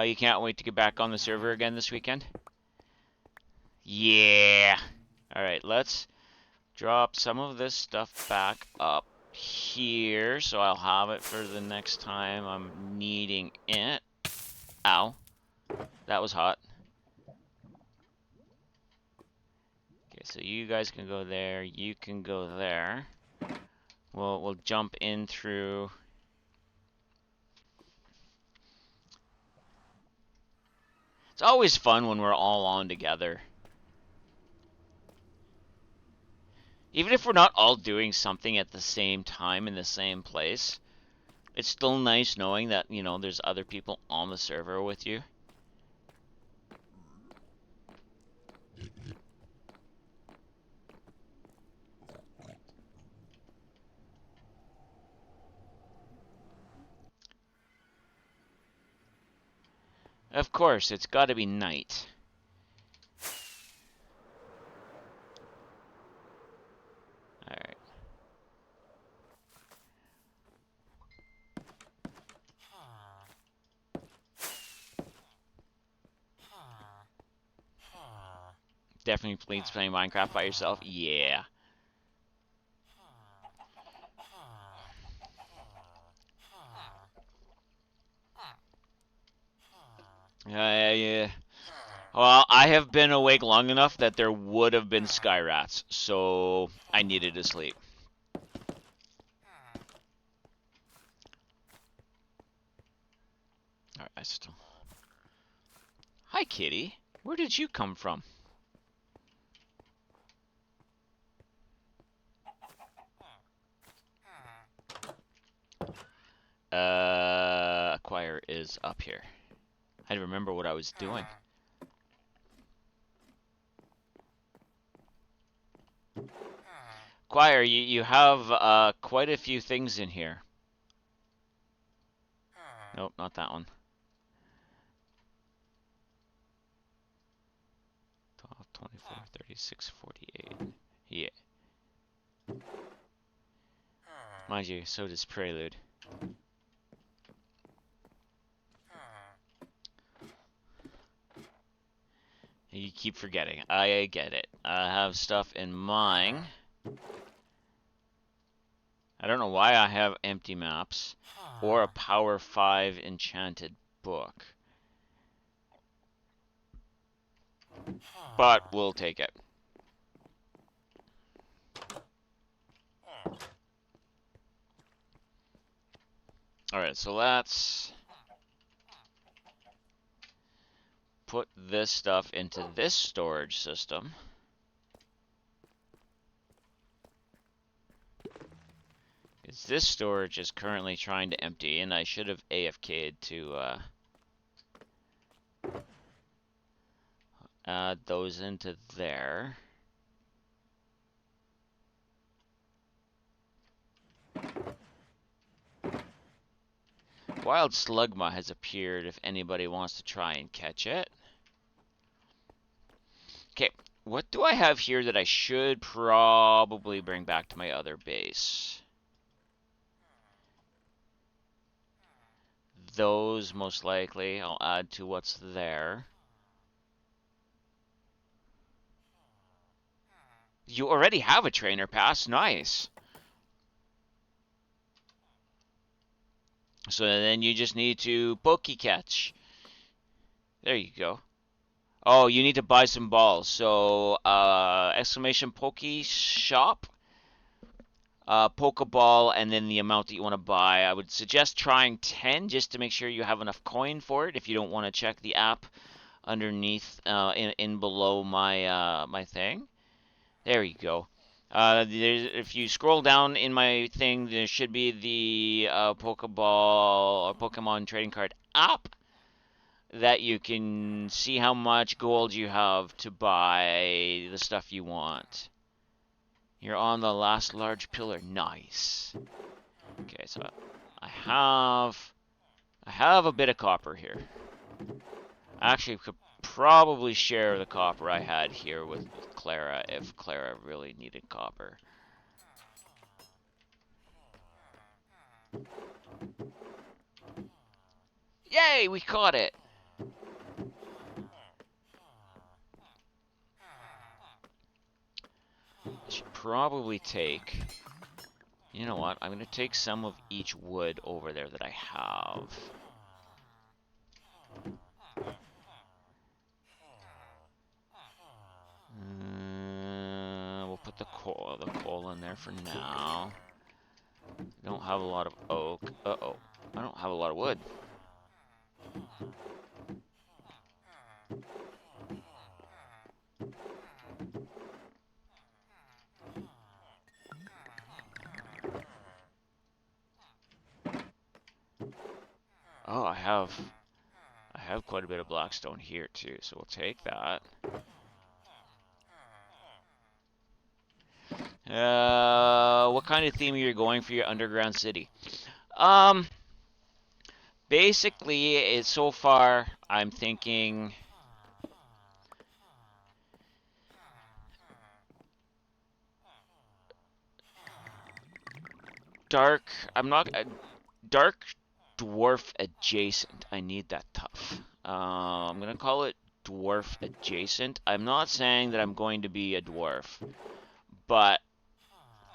A: You can't wait to get back on the server again this weekend? Yeah. Alright, let's drop some of this stuff back up here so I'll have it for the next time I'm needing it. Ow. That was hot. Okay, so you guys can go there. You can go there. We'll jump in through. It's always fun when we're all on together. Even if we're not all doing something at the same time in the same place, it's still nice knowing that, you know, there's other people on the server with you. Of course, it's got to be night. Alright. Definitely please playing Minecraft by yourself? Yeah. Yeah. Well, I have been awake long enough that there would have been sky rats, so I needed to sleep. Alright, I still... Hi, kitty. Where did you come from? Acquire is up here. I had to remember what I was doing. Acquire, you have quite a few things in here. Nope, not that one. 12, 24, 36, 48. Yeah. Mind you, so does Prelude. You keep forgetting. I get it. I have stuff in mine. I don't know why I have empty maps or a Power 5 enchanted book. But we'll take it. Alright, so let's put this stuff into this storage system. Because this storage is currently trying to empty, and I should have AFK'd to add those into there. Wild Slugma has appeared if anybody wants to try and catch it. Okay, what do I have here that I should probably bring back to my other base? Those, most likely. I'll add to what's there. You already have a trainer pass. Nice. So then you just need to pokey catch. There you go. Oh, you need to buy some balls. So, exclamation pokey shop, Pokeball, and then the amount that you want to buy. I would suggest trying 10 just to make sure you have enough coin for it. If you don't want to check the app underneath, in below my my thing. There you go. If you scroll down in my thing, there should be the Pokeball or Pokemon trading card app that you can see how much gold you have to buy the stuff you want. You're on the last large pillar. Nice. Okay, so I have a bit of copper here. I actually could probably share the copper I had here with Clara if Clara really needed copper. Yay, we caught it! I should probably take... You know what? I'm going to take some of each wood over there that I have. We'll put the coal in there for now. I don't have a lot of oak. Uh-oh. I don't have a lot of wood. Oh, I have quite a bit of blackstone here too, so we'll take that. What kind of theme are you going for your underground city? Um, Basically, it's so far I'm thinking dark. I'm not dark dwarf adjacent. I need that tough. I'm gonna call it dwarf adjacent. I'm not saying that I'm going to be a dwarf, but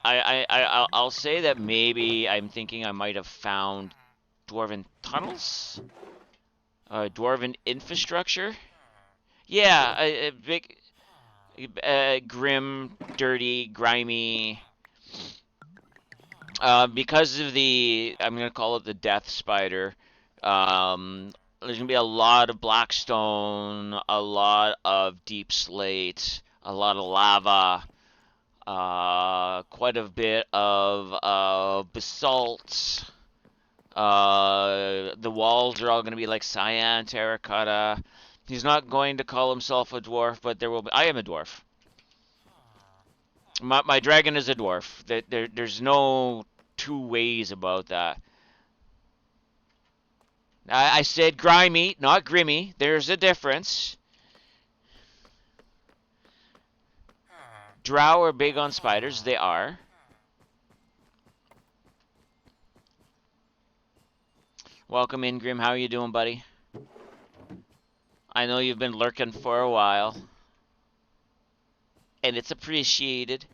A: I'll say that maybe I'm thinking I might have found dwarven tunnels, dwarven infrastructure. Yeah, a big, grim, dirty, grimy. Because of the, I'm gonna call it the death spider. There's gonna be a lot of blackstone, a lot of deep slate, a lot of lava, quite a bit of basalt. The walls are all gonna be like cyan terracotta. He's not going to call himself a dwarf, but there will be. I am a dwarf. My dragon is a dwarf. There's no two ways about that. I said grimy, not grimmy. There's a difference. Drow are big on spiders. They are. Welcome in, Grim. How are you doing, buddy? I know you've been lurking for a while, and it's appreciated.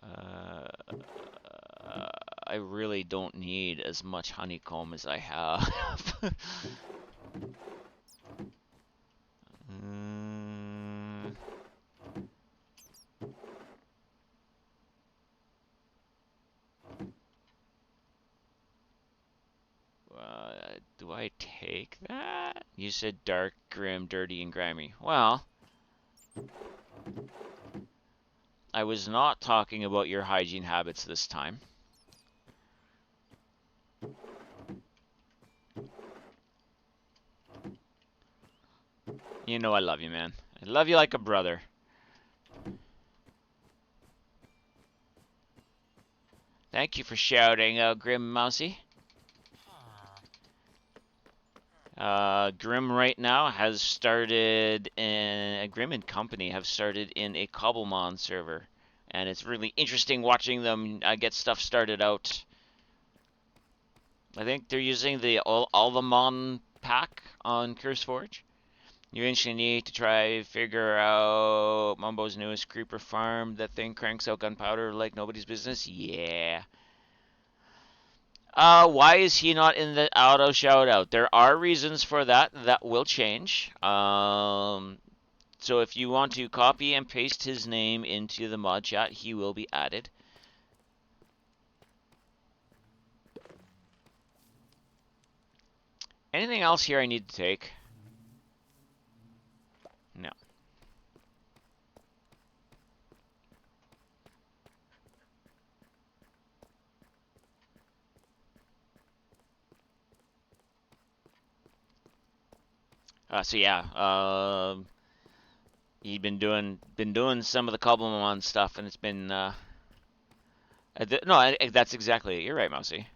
A: Uh, I really don't need as much honeycomb as I have. mm, do I take that? You said dark, grim, dirty, and grimy. Well, I was not talking about your hygiene habits this time. You know I love you, man. I love you like a brother. Thank you for shouting out, Grim Mousy. Grim right now has started in Grim and Company have started in a Cobblemon server, and it's really interesting watching them get stuff started out. I think they're using the Alvamon pack on CurseForge. You eventually need to try figure out Mumbo's newest creeper farm. That thing cranks out gunpowder like nobody's business. Yeah. Why is he not in the auto shout out? There are reasons for that. That will change. So if you want to copy and paste his name into the mod chat, he will be added. Anything else here I need to take? No. So yeah, he'd been doing some of the Cobblemon stuff, and it's been no, that's exactly it. You're right, Mousy.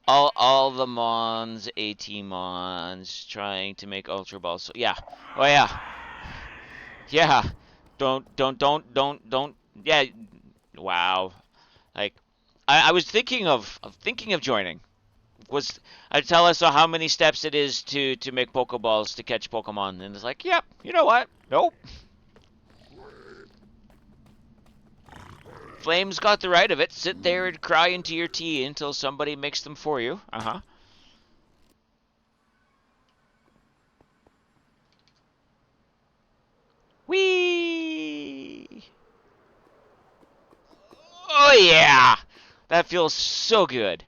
A: All the Mons, AT Mons, trying to make Ultra Balls. So yeah, oh yeah, yeah. Don't. Yeah, wow. Like, I was thinking of joining. Was I tell us how many steps it is to make Pokeballs to catch Pokemon, and it's like, yep. You know what? Nope. Flame's got the right of it. Sit there and cry into your tea until somebody makes them for you. Uh huh. Whee! Oh yeah, that feels so good.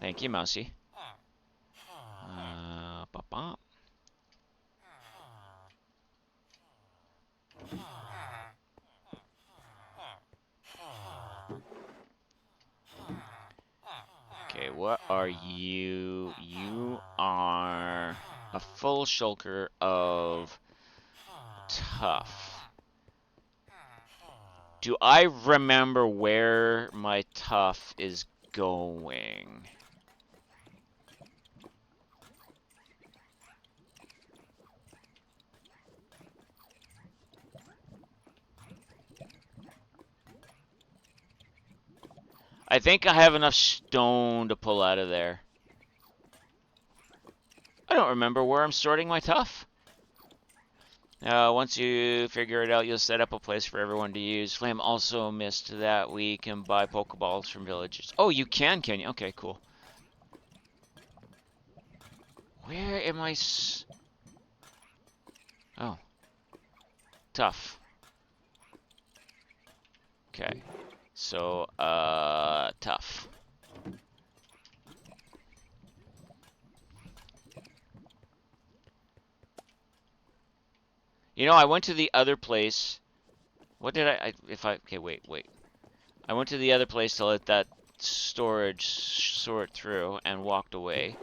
A: Thank you, Mousy. Bop. what are you? You are a full shulker of tough. Do I remember where my tough is going? I think I have enough stone to pull out of there. I don't remember where I'm sorting my tough. Once you figure it out, you'll set up a place for everyone to use. Flame also missed that we can buy Pokeballs from villagers. Oh, you can you? Okay, cool. Where am I? Oh, tough. Okay, so tough. You know, I went to the other place. What did okay, wait. I went to the other place to let that storage sort through and walked away.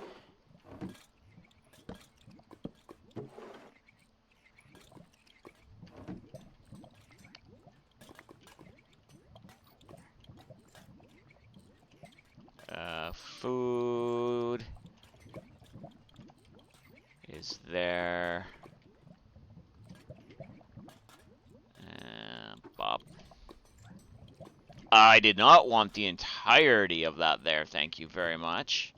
A: Food is there. Bob. I did not want the entirety of that there, thank you very much.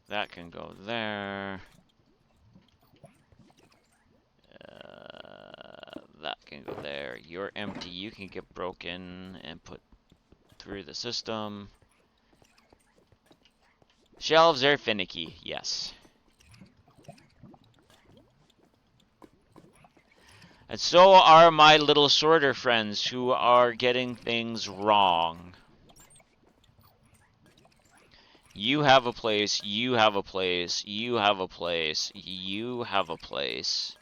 A: That can go there. That can go there. You're empty. You can get broken and put through the system. Shelves are finicky, yes. And so are my little sorter friends who are getting things wrong. You have a place, you have a place, you have a place, you have a place.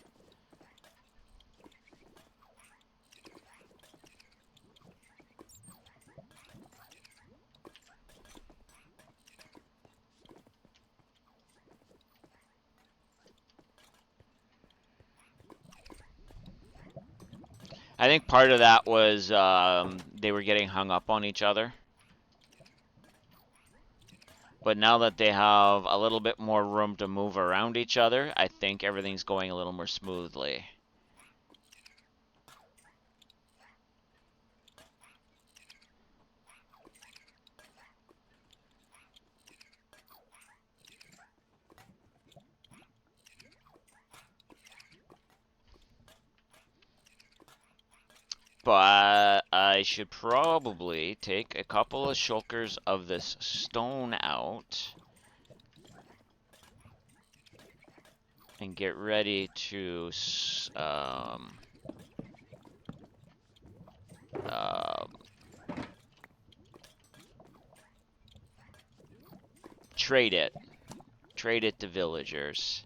A: I think part of that was they were getting hung up on each other. But now that they have a little bit more room to move around each other, I think everything's going a little more smoothly. But I should probably take a couple of shulkers of this stone out and get ready to trade it. Trade it to villagers.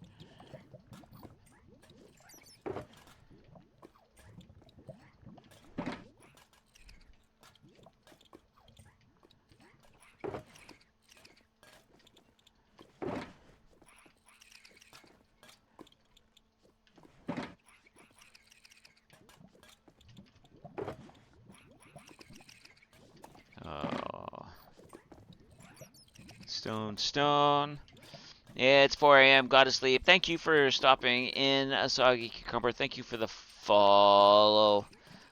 A: Stone. Yeah, it's 4 a.m. Gotta sleep. Thank you for stopping in, Soggy Cucumber. Thank you for the follow.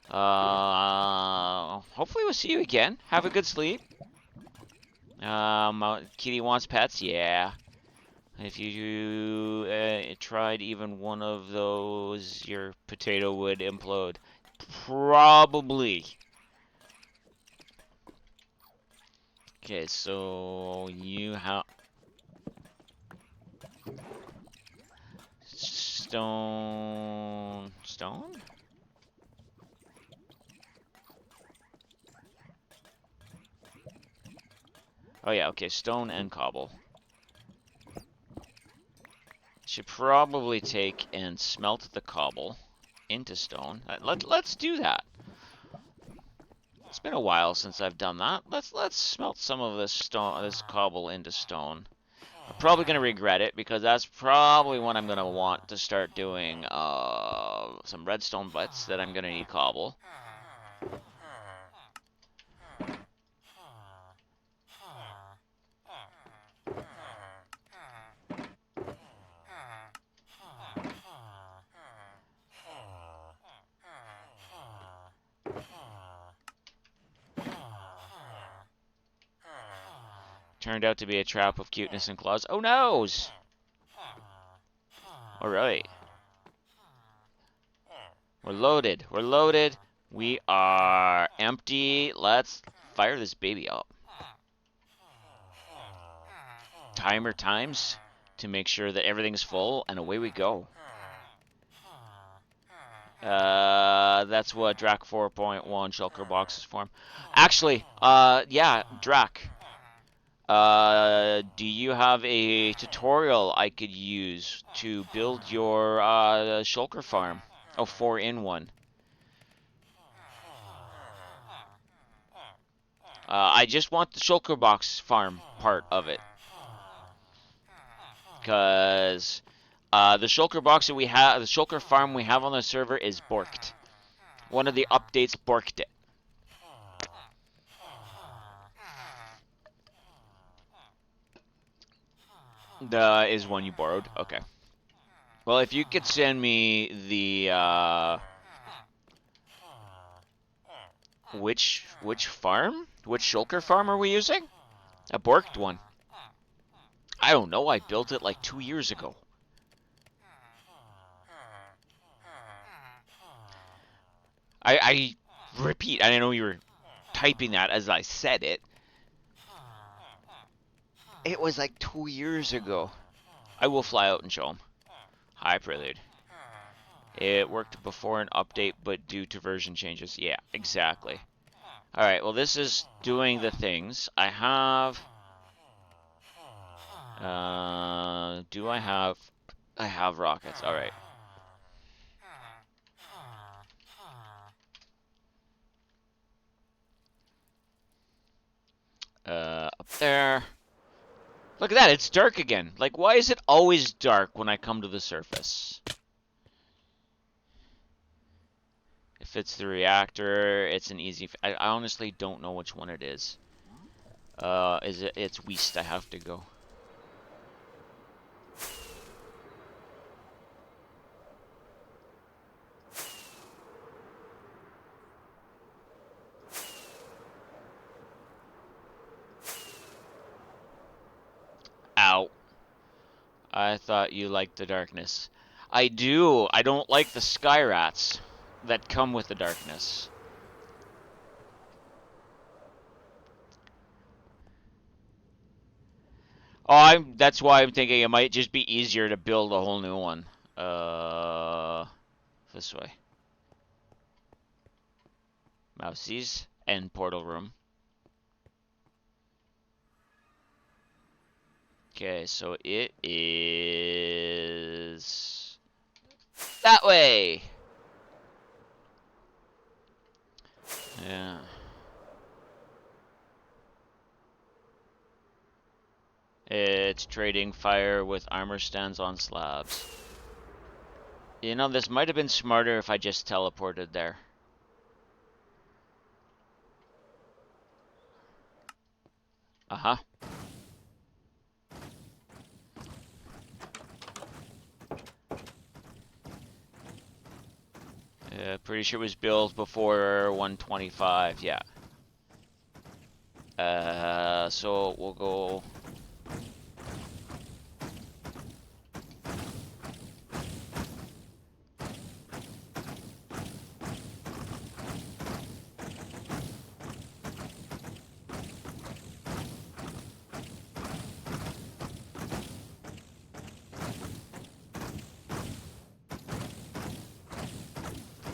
A: Hopefully we'll see you again. Have a good sleep. Kitty wants pets. Yeah. If you tried even one of those, your potato would implode. Probably. Okay, so you have stone. Oh yeah, okay, stone and cobble. Should probably take and smelt the cobble into stone. Let's do that. It's been a while since I've done that. Let's smelt some of this cobble into stone. I'm probably gonna regret it because that's probably when I'm gonna want to start doing some redstone butts that I'm gonna need cobble. Turned out to be a trap of cuteness and claws. Oh noes! Alright. We're loaded. We're loaded. We are empty. Let's fire this baby up. Timer times to make sure that everything's full, and away we go. That's what Drac 4.1 shulker boxes form. Actually, yeah, Drac. Do you have a tutorial I could use to build your shulker farm? Oh, 4-in-1. I just want the shulker box farm part of it. Because the shulker box that we have, the shulker farm we have on the server is borked. One of the updates borked it. The is one you borrowed. Okay. Well, if you could send me the which farm? Which shulker farm are we using? A borked one. I don't know. I built it like 2 years ago. I repeat. I know you were typing that as I said it. It was like 2 years ago. I will fly out and show him. Hi, Prelude. It worked before an update, but due to version changes. Yeah, exactly. Alright, well this is doing the things. I have... do I have... I have rockets, alright. Up there. Look at that, it's dark again. Like, why is it always dark when I come to the surface? If it's the reactor, it's an easy... I honestly don't know which one it is. It's west I have to go. Ow. I thought you liked the darkness. I do. I don't like the sky rats that come with the darkness. Oh, that's why I'm thinking it might just be easier to build a whole new one. This way. Mousies and portal room. Okay, so it is that way. Yeah. It's trading fire with armor stands on slabs. You know, this might have been smarter if I just teleported there. Uh-huh. Pretty sure it was built before 125, yeah. So we'll go...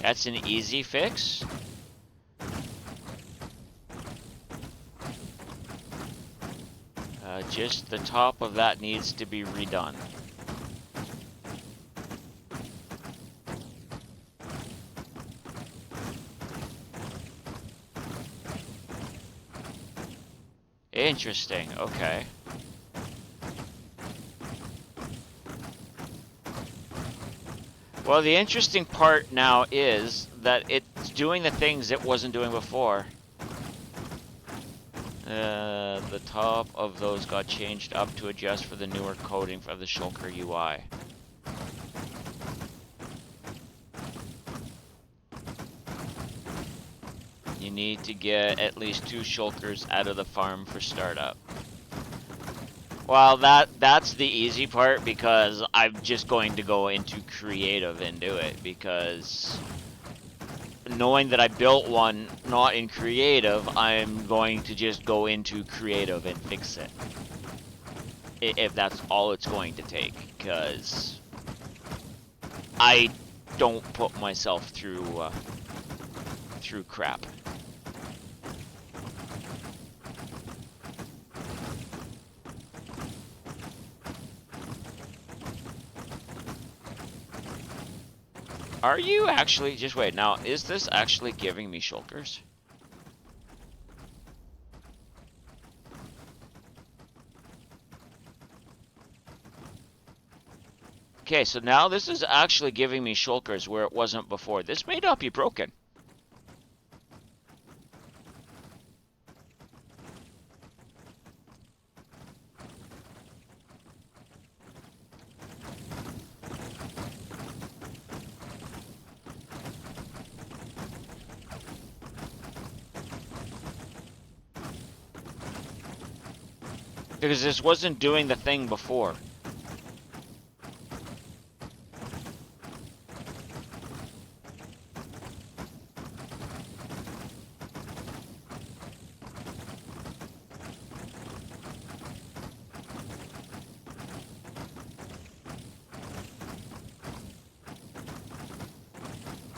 A: That's an easy fix. Just the top of that needs to be redone. Interesting, okay. Well, the interesting part now is that it's doing the things it wasn't doing before. The top of those got changed up to adjust for the newer coding of the Shulker UI. You need to get at least 2 Shulkers out of the farm for startup. Well, that's the easy part because I'm just going to go into creative and do it because knowing that I built one not in creative, I'm going to just go into creative and fix it. If that's all it's going to take, because I don't put myself through crap. Are you actually, just wait, now, is this actually giving me shulkers? Okay, so now this is actually giving me shulkers where it wasn't before. This may not be broken. Because this wasn't doing the thing before.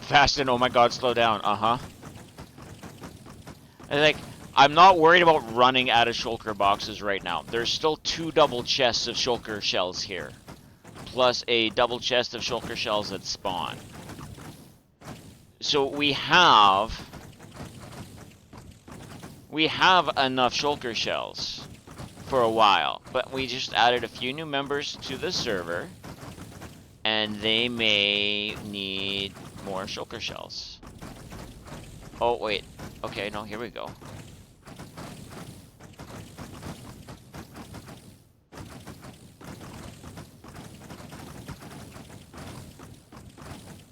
A: Fast and oh my god, slow down. Uh-huh. And like, I'm not worried about running out of shulker boxes right now. There's still 2 double chests of shulker shells here. Plus a double chest of shulker shells that spawn. So we have enough shulker shells for a while. But we just added a few new members to the server. And they may need more shulker shells. Oh, wait. Okay, no, here we go.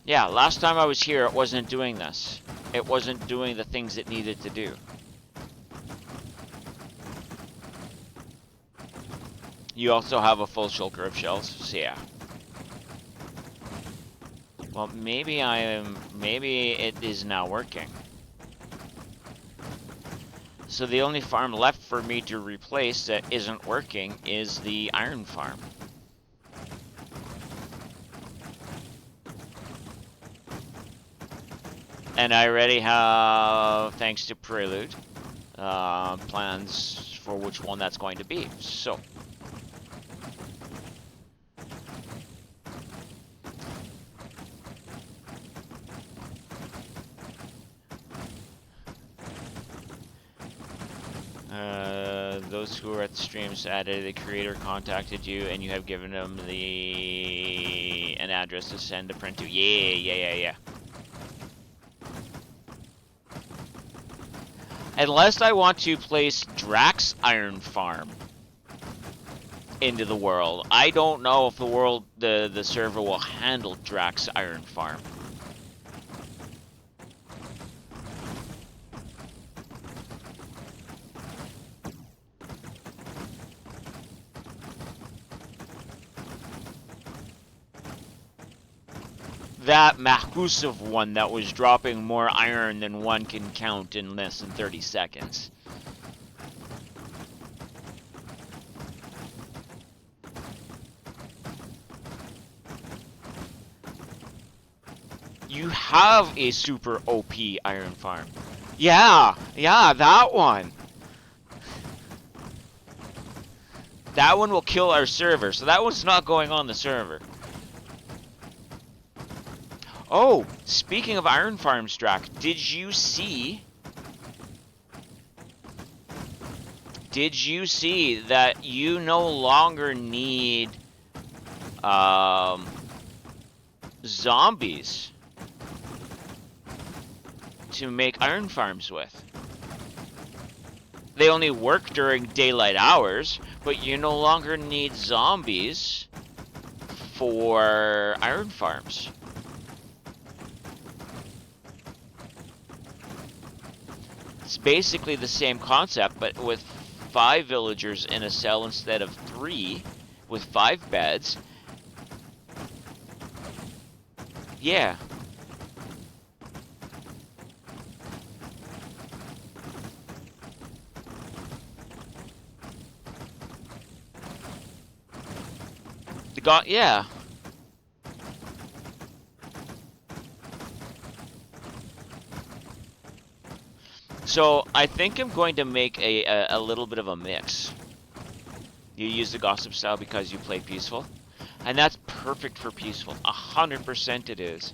A: Yeah, last time I was here, it wasn't doing this. It wasn't doing the things it needed to do. You also have a full shulker of shells, so yeah. Well, maybe it is now working. So the only farm left for me to replace that isn't working is the iron farm. And I already have, thanks to Prelude, plans for which one that's going to be. So. Those who are at the streams added, the creator contacted you and you have given them an address to send the print to. Yeah. Unless I want to place Drax Iron Farm into the world, I don't know if the server will handle Drax Iron Farm. That Mahusiv one that was dropping more iron than one can count in less than 30 seconds. You have a super OP iron farm. Yeah, that one. That one will kill our server, so that one's not going on the server. Oh, speaking of iron farms, Drac, did you see that you no longer need um, zombies to make iron farms with? They only work during daylight hours, but you no longer need zombies for iron farms. It's basically the same concept, but with 5 villagers in a cell instead of 3, with 5 beds. Yeah. Yeah. So I think I'm going to make a little bit of a mix. You use the gossip style because you play peaceful, and that's perfect for peaceful. 100% it is.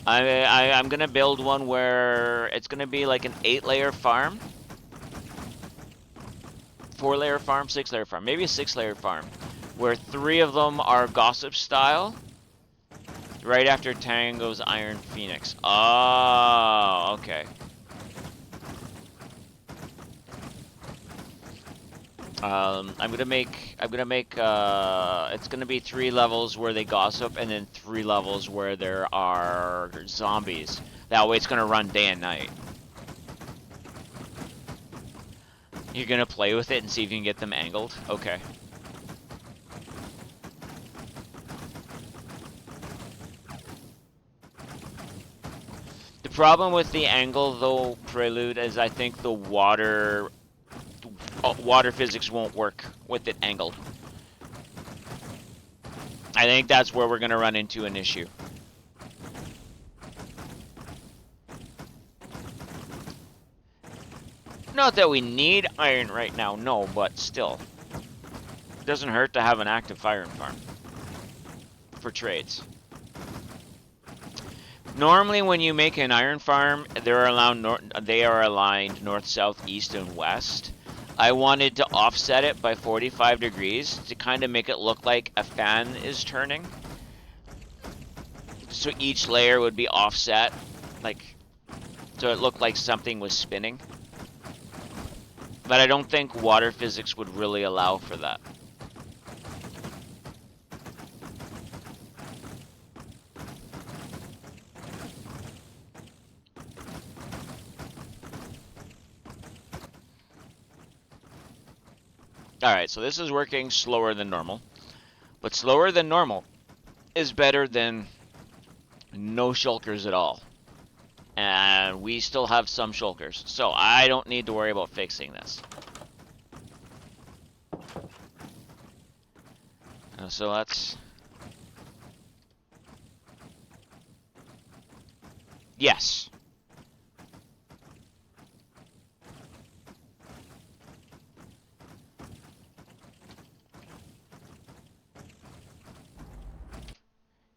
A: I'm gonna build one where it's gonna be like an 8-layer farm, 4-layer farm, 6-layer farm, maybe a 6-layer farm, where 3 of them are gossip style. Right after Tango's Iron Phoenix. Oh, okay. It's gonna be 3 levels where they gossip, and then 3 levels where there are zombies. That way it's gonna run day and night. You're gonna play with it and see if you can get them angled? Okay. The problem with the angle, though, Prelude, is I think the water physics won't work with it angled. I think that's where we're gonna run into an issue. Not that we need iron right now, no, but still. It doesn't hurt to have an active iron farm for trades. Normally when you make an iron farm, they are aligned north, south, east, and west. I wanted to offset it by 45 degrees to kind of make it look like a fan is turning. So each layer would be offset, like, so it looked like something was spinning. But I don't think water physics would really allow for that. Alright, so this is working slower than normal. But slower than normal is better than no shulkers at all. And we still have some shulkers, so I don't need to worry about fixing this. So let's... Yes.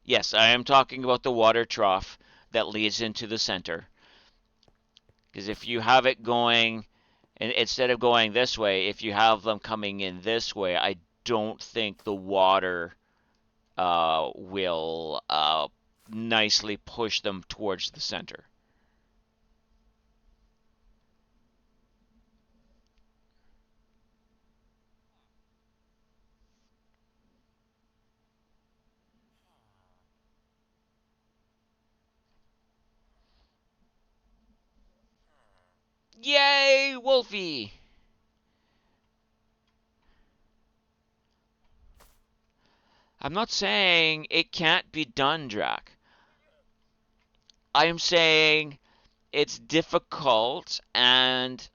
A: Yes, I am talking about the water trough that leads into the center. Because if you have it going, and instead of going this way, if you have them coming in this way, I don't think the water will nicely push them towards the center. Yay, Wolfie! I'm not saying it can't be done, Drac. I am saying it's difficult and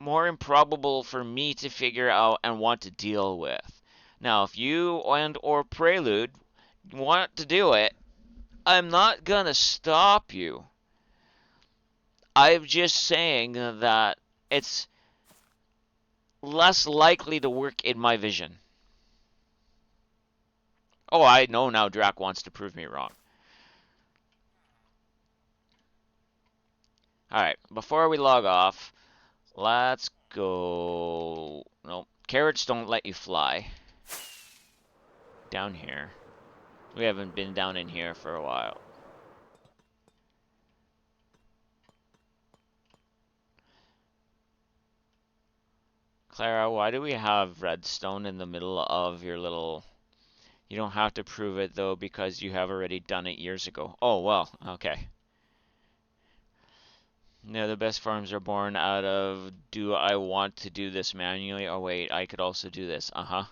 A: more improbable for me to figure out and want to deal with. Now, if you and or Prelude want to do it, I'm not gonna stop you. I'm just saying that it's less likely to work in my vision. Oh, I know now Drac wants to prove me wrong. Alright, before we log off, let's go... Nope, carrots don't let you fly. Down here. We haven't been down in here for a while. Clara, why do we have redstone in the middle of your little... You don't have to prove it, though, because you have already done it years ago. Oh, well, okay. No, the best farms are born out of, do I want to do this manually? Oh, wait, I could also do this. Uh-huh.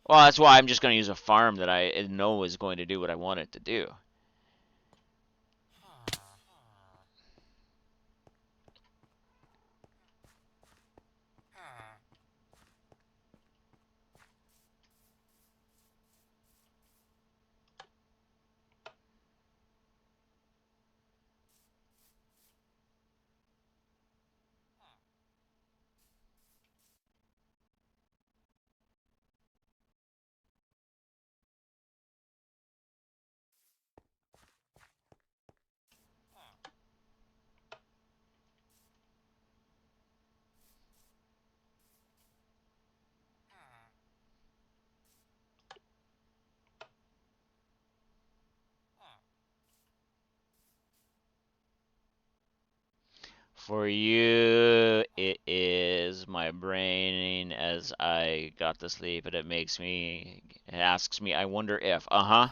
A: Well, that's why I'm just going to use a farm that I know is going to do what I want it to do. For you, it is my brain as I got to sleep, and it asks me, I wonder if. Uh-huh.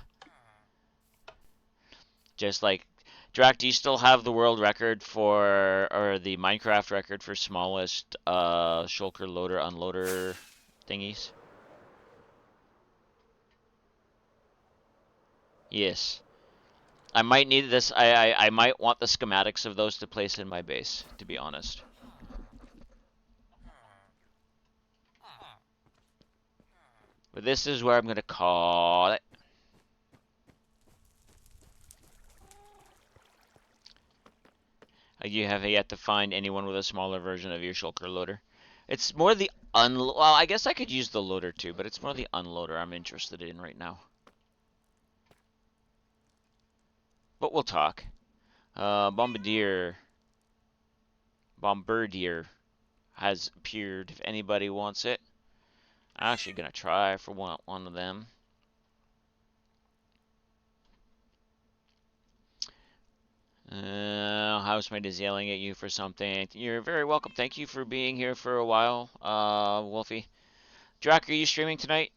A: Just like, Drac, do you still have the world record for, or the Minecraft record for smallest shulker loader unloader thingies? Yes. I might need this. I might want the schematics of those to place in my base, to be honest. But this is where I'm gonna call it. You have yet to find anyone with a smaller version of your shulker loader. It's more the well, I guess I could use the loader too, but it's more the unloader I'm interested in right now. But we'll talk. Bombardier has appeared. If anybody wants it, I'm actually gonna try for one of them. Housemate is yelling at you for something. You're very welcome. Thank you for being here for a while, Wolfie. Drac, are you streaming tonight?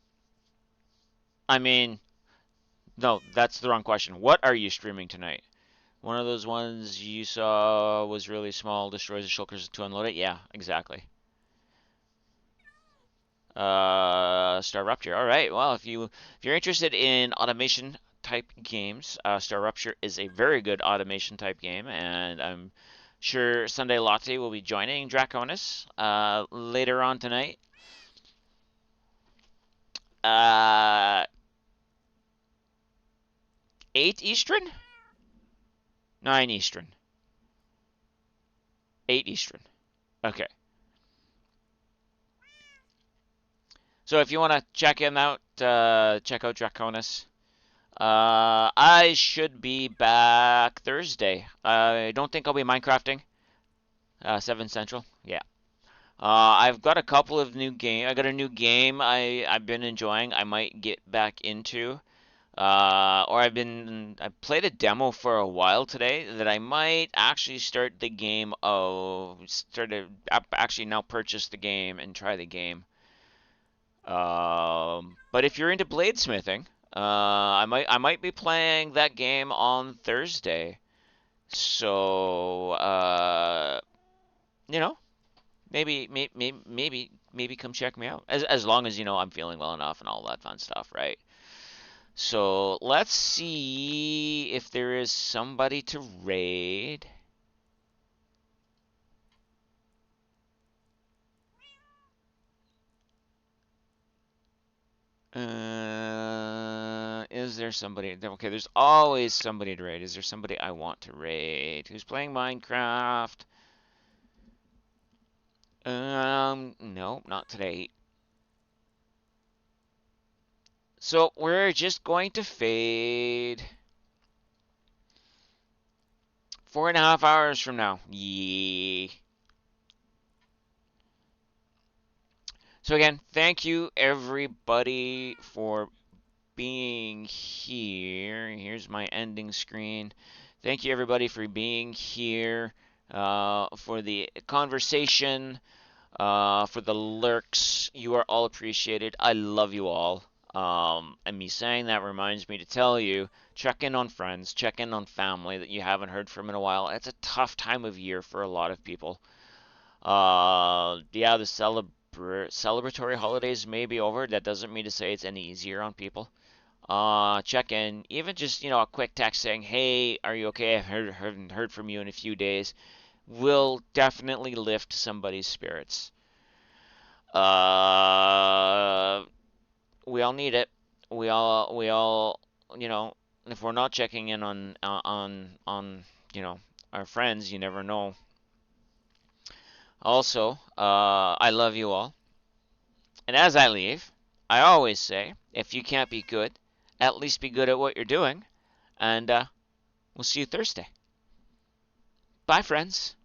A: I mean, no, that's the wrong question. What are you streaming tonight? One of those ones you saw was really small, destroys the shulkers to unload it? Yeah, exactly. Star Rupture. All right. Well, if you're interested in automation type games, Star Rupture is a very good automation type game, and I'm sure Sunday Latte will be joining Draconis later on tonight. Uh, 8 Eastern? 9 Eastern. 8 Eastern. Okay. So if you want to check him out, check out Draconis. I should be back Thursday. I don't think I'll be Minecrafting. 7 Central. Yeah. I've got a couple of new game. I got a new game I've been enjoying. I might get back into. Or I played a demo for a while today that I might actually start the game of actually now purchase the game and try the game. But if you're into bladesmithing, I might be playing that game on Thursday. So you know, maybe come check me out. As long as you know I'm feeling well enough and all that fun stuff, right? So let's see if there is somebody to raid. Is there somebody? Okay, there's always somebody to raid. Is there somebody I want to raid? Who's playing Minecraft? No, not today. So we're just going to fade 4.5 hours from now. Yeah. So again, thank you everybody for being here. Here's my ending screen. Thank you everybody for being here, for the conversation, for the lurks. You are all appreciated. I love you all. And me saying that reminds me to tell you, check in on friends, check in on family that you haven't heard from in a while. It's a tough time of year for a lot of people. Yeah, the celebratory holidays may be over. That doesn't mean to say it's any easier on people. Check in, even just, a quick text saying, "Hey, are you okay? I haven't heard from you in a few days," will definitely lift somebody's spirits. Uh, we all need it. We all, if we're not checking in on our friends, you never know. Also, I love you all. And as I leave, I always say, if you can't be good, at least be good at what you're doing. And we'll see you Thursday. Bye, friends.